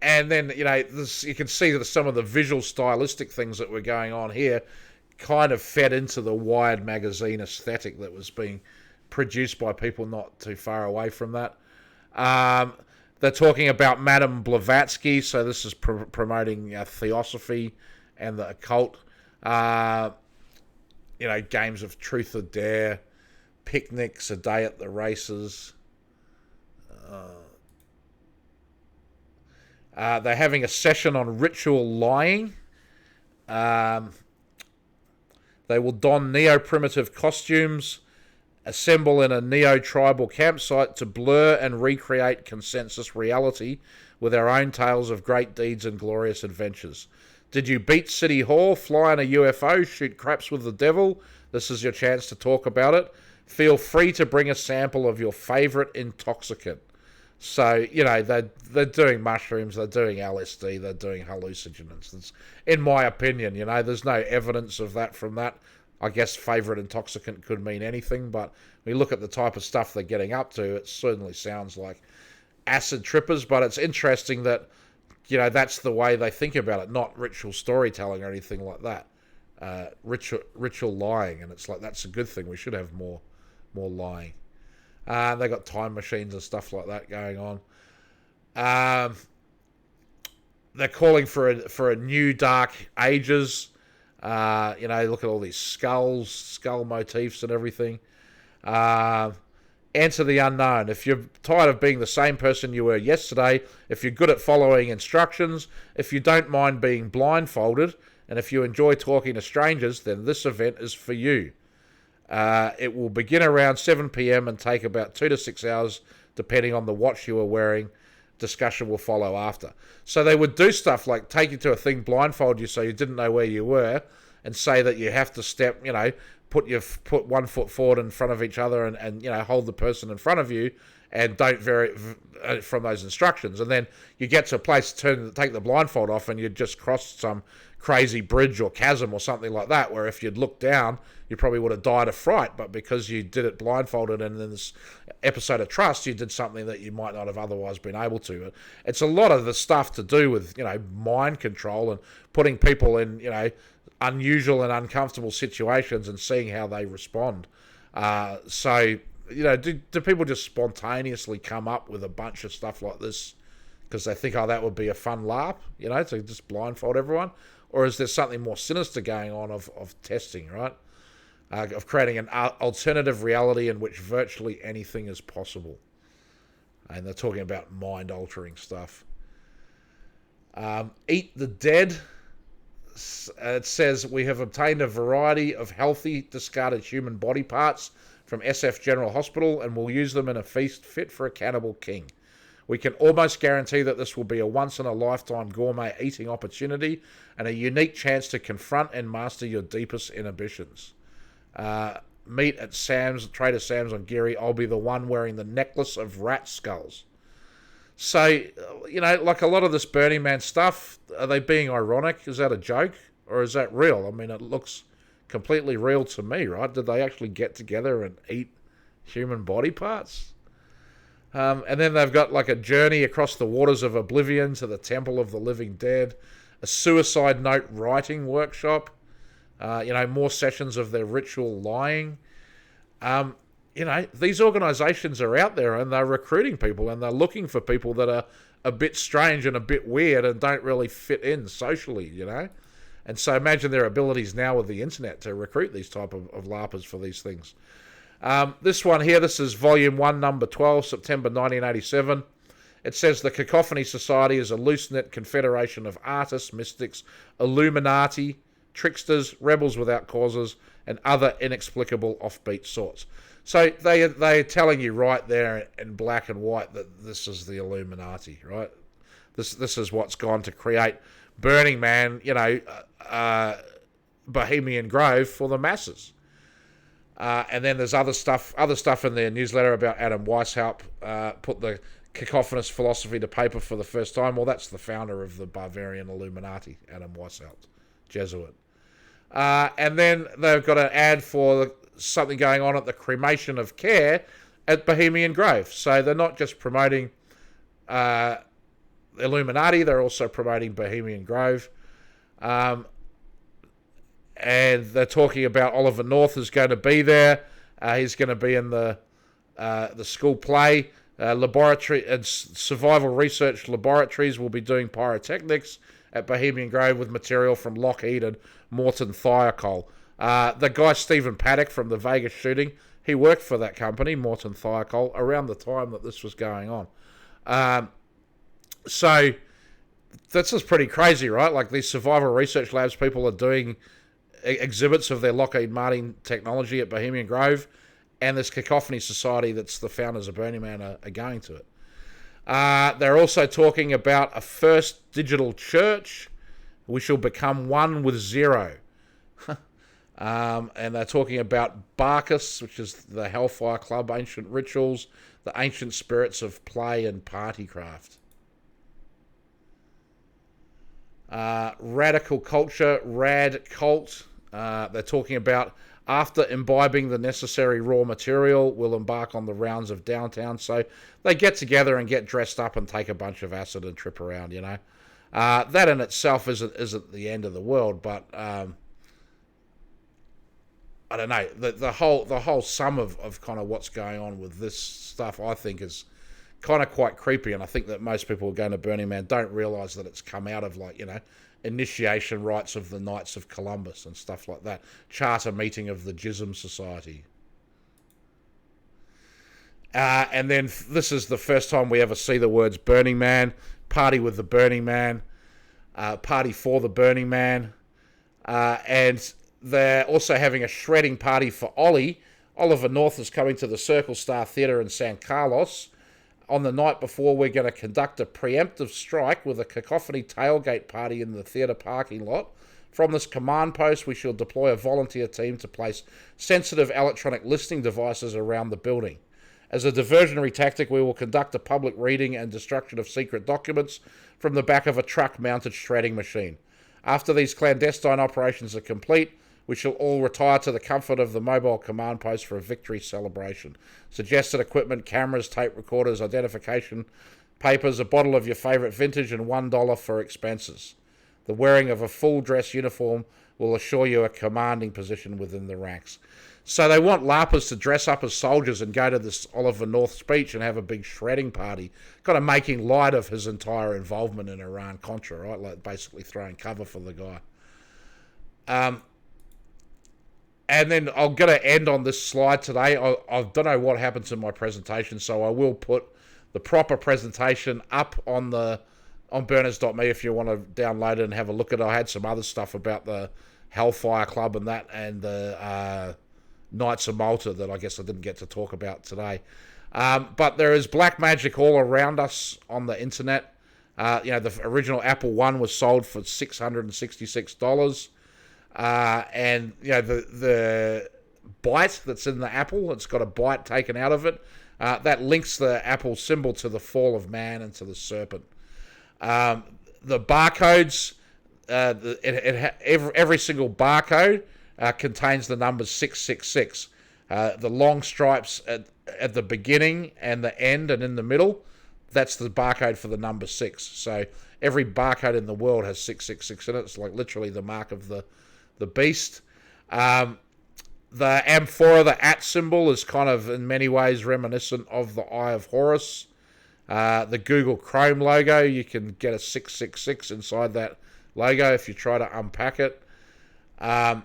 And then, you can see that some of the visual stylistic things that were going on here kind of fed into the Wired magazine aesthetic that was being produced by people not too far away from that. They're talking about Madame Blavatsky, so this is promoting theosophy and the occult. Games of truth or dare, picnics, a day at the races. They're having a session on ritual lying. They will don neo-primitive costumes, assemble in a neo-tribal campsite to blur and recreate consensus reality with our own tales of great deeds and glorious adventures. Did you beat City Hall, fly in a UFO, shoot craps with the devil? This is your chance to talk about it. Feel free to bring a sample of your favourite intoxicant. So, they're doing mushrooms, they're doing LSD, they're doing hallucinogens. In my opinion, there's no evidence of that from that. I guess favourite intoxicant could mean anything, but when you look at the type of stuff they're getting up to, it certainly sounds like acid trippers. But it's interesting that, that's the way they think about it, not ritual storytelling or anything like that. Ritual lying, and it's like, that's a good thing. We should have more lying. They got time machines and stuff like that going on. They're calling for a new Dark Ages. Look at all these skull motifs and everything. enter the unknown. If you're tired of being the same person you were yesterday, if you're good at following instructions, if you don't mind being blindfolded, and if you enjoy talking to strangers, then this event is for you. It will begin around 7 p.m. and take about 2 to 6 hours, depending on the watch you are wearing. Discussion will follow after. So they would do stuff like take you to a thing, blindfold you so you didn't know where you were, and say that you have to step, put 1 foot forward in front of each other and hold the person in front of you and don't vary from those instructions. And then you get to a place, take the blindfold off, and you just crossed some crazy bridge or chasm or something like that, where if you'd looked down, you probably would have died of fright. But because you did it blindfolded, and in this episode of Trust, you did something that you might not have otherwise been able to. It's a lot of the stuff to do with, mind control and putting people in, unusual and uncomfortable situations and seeing how they respond. Do people just spontaneously come up with a bunch of stuff like this because they think, that would be a fun LARP, to just blindfold everyone? Or is there something more sinister going on of testing, right? Of creating an alternative reality in which virtually anything is possible. And they're talking about mind-altering stuff. Eat the Dead. It says, we have obtained a variety of healthy, discarded human body parts from SF General Hospital and will use them in a feast fit for a cannibal king. We can almost guarantee that this will be a once-in-a-lifetime gourmet eating opportunity and a unique chance to confront and master your deepest inhibitions. Meet at Trader Sam's on Geary. I'll be the one wearing the necklace of rat skulls. So, like a lot of this Burning Man stuff, are they being ironic? Is that a joke? Or is that real? I mean, it looks completely real to me, right? Did they actually get together and eat human body parts? And then they've got like a journey across the waters of oblivion to the Temple of the Living Dead, a suicide note writing workshop, more sessions of their ritual lying. These organizations are out there and they're recruiting people and they're looking for people that are a bit strange and a bit weird and don't really fit in socially, And so imagine their abilities now with the internet to recruit these type of LARPers for these things. This one here, this is Volume 1, Number 12, September 1987. It says the Cacophony Society is a loose-knit confederation of artists, mystics, Illuminati, tricksters, rebels without causes, and other inexplicable offbeat sorts. So they're telling you right there in black and white that this is the Illuminati, right? This is what's gone to create Burning Man, Bohemian Grove for the masses. And then there's other stuff in their newsletter about Adam Weishaupt put the cacophonous philosophy to paper for the first time. Well, that's the founder of the Bavarian Illuminati, Adam Weishaupt, Jesuit. And then they've got an ad for something going on at the Cremation of Care at Bohemian Grove. So they're not just promoting Illuminati, they're also promoting Bohemian Grove. And they're talking about Oliver North is going to be there. He's going to be in the school play. Laboratory and survival research laboratories will be doing pyrotechnics at Bohemian Grove with material from Lockheed and Morton Thiokol. The guy Stephen Paddock from the Vegas shooting, he worked for that company, Morton Thiokol, around the time that this was going on. So that's just pretty crazy, right? Like these survival research labs, people are doing exhibits of their Lockheed Martin technology at Bohemian Grove, and this Cacophony Society that's the founders of Burning Man are going to it. They're also talking about a first digital church. We shall become one with zero. And they're talking about Bacchus, which is the Hellfire Club, ancient rituals, the ancient spirits of play and partycraft. Radical culture, rad cult. They're talking about after imbibing the necessary raw material, we'll embark on the rounds of downtown. So they get together and get dressed up and take a bunch of acid and trip around, That in itself isn't the end of the world, but I don't know. The whole sum of kind of what's going on with this stuff, I think, is kind of quite creepy. And I think that most people who are going to Burning Man don't realise that it's come out of initiation rites of the Knights of Columbus and stuff like that. Charter meeting of the Jism Society. And then this is the first time we ever see the words Burning Man, party with the Burning Man, party for the Burning Man. And they're also having a shredding party for Ollie. Oliver North is coming to the Circle Star Theatre in San Carlos. On the night before, we're going to conduct a preemptive strike with a cacophony tailgate party in the theatre parking lot. From this command post, we shall deploy a volunteer team to place sensitive electronic listening devices around the building. As a diversionary tactic, we will conduct a public reading and destruction of secret documents from the back of a truck-mounted shredding machine. After these clandestine operations are complete, we shall all retire to the comfort of the mobile command post for a victory celebration. Suggested equipment, cameras, tape recorders, identification papers, a bottle of your favourite vintage, and $1 for expenses. The wearing of a full dress uniform will assure you a commanding position within the ranks. So they want LARPers to dress up as soldiers and go to this Oliver North speech and have a big shredding party, kind of making light of his entire involvement in Iran-Contra, right? Like basically throwing cover for the guy. And then I'm going to end on this slide today. I don't know what happened to my presentation, so I will put the proper presentation up on burners.me if you want to download it and have a look at it. I had some other stuff about the Hellfire Club and that, and the Knights of Malta that I guess I didn't get to talk about today. But there is black magic all around us on the internet. The original Apple One was sold for $666. And the bite that's in the apple, it's got a bite taken out of it. That links the apple symbol to the fall of man and to the serpent. The barcodes, every single barcode contains the numbers 666. The long stripes at the beginning and the end and in the middle, that's the barcode for the number 6. So every barcode in the world has 666 in it. It's like literally the mark of the beast. The amphora, the at symbol, is kind of in many ways reminiscent of the Eye of Horus. The Google Chrome logo, you can get a 666 inside that logo if you try to unpack it. And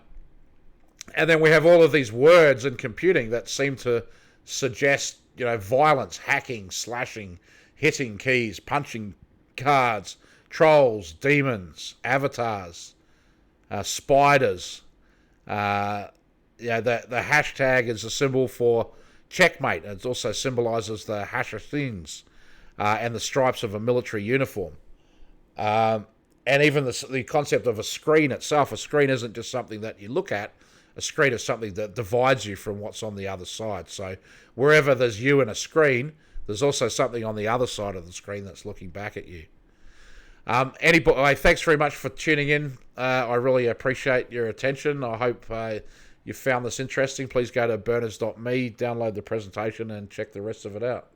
then we have all of these words in computing that seem to suggest, violence, hacking, slashing, hitting keys, punching cards, trolls, demons, avatars, spiders. The hashtag is a symbol for checkmate. It also symbolizes the Hashashins and the stripes of a military uniform. And even the concept of a screen itself. A screen isn't just something that you look at. A screen is something that divides you from what's on the other side. So wherever there's you in a screen, there's also something on the other side of the screen that's looking back at you. Anyway, thanks very much for tuning in. I really appreciate your attention. I hope you found this interesting. Please go to burners.me, download the presentation, and check the rest of it out.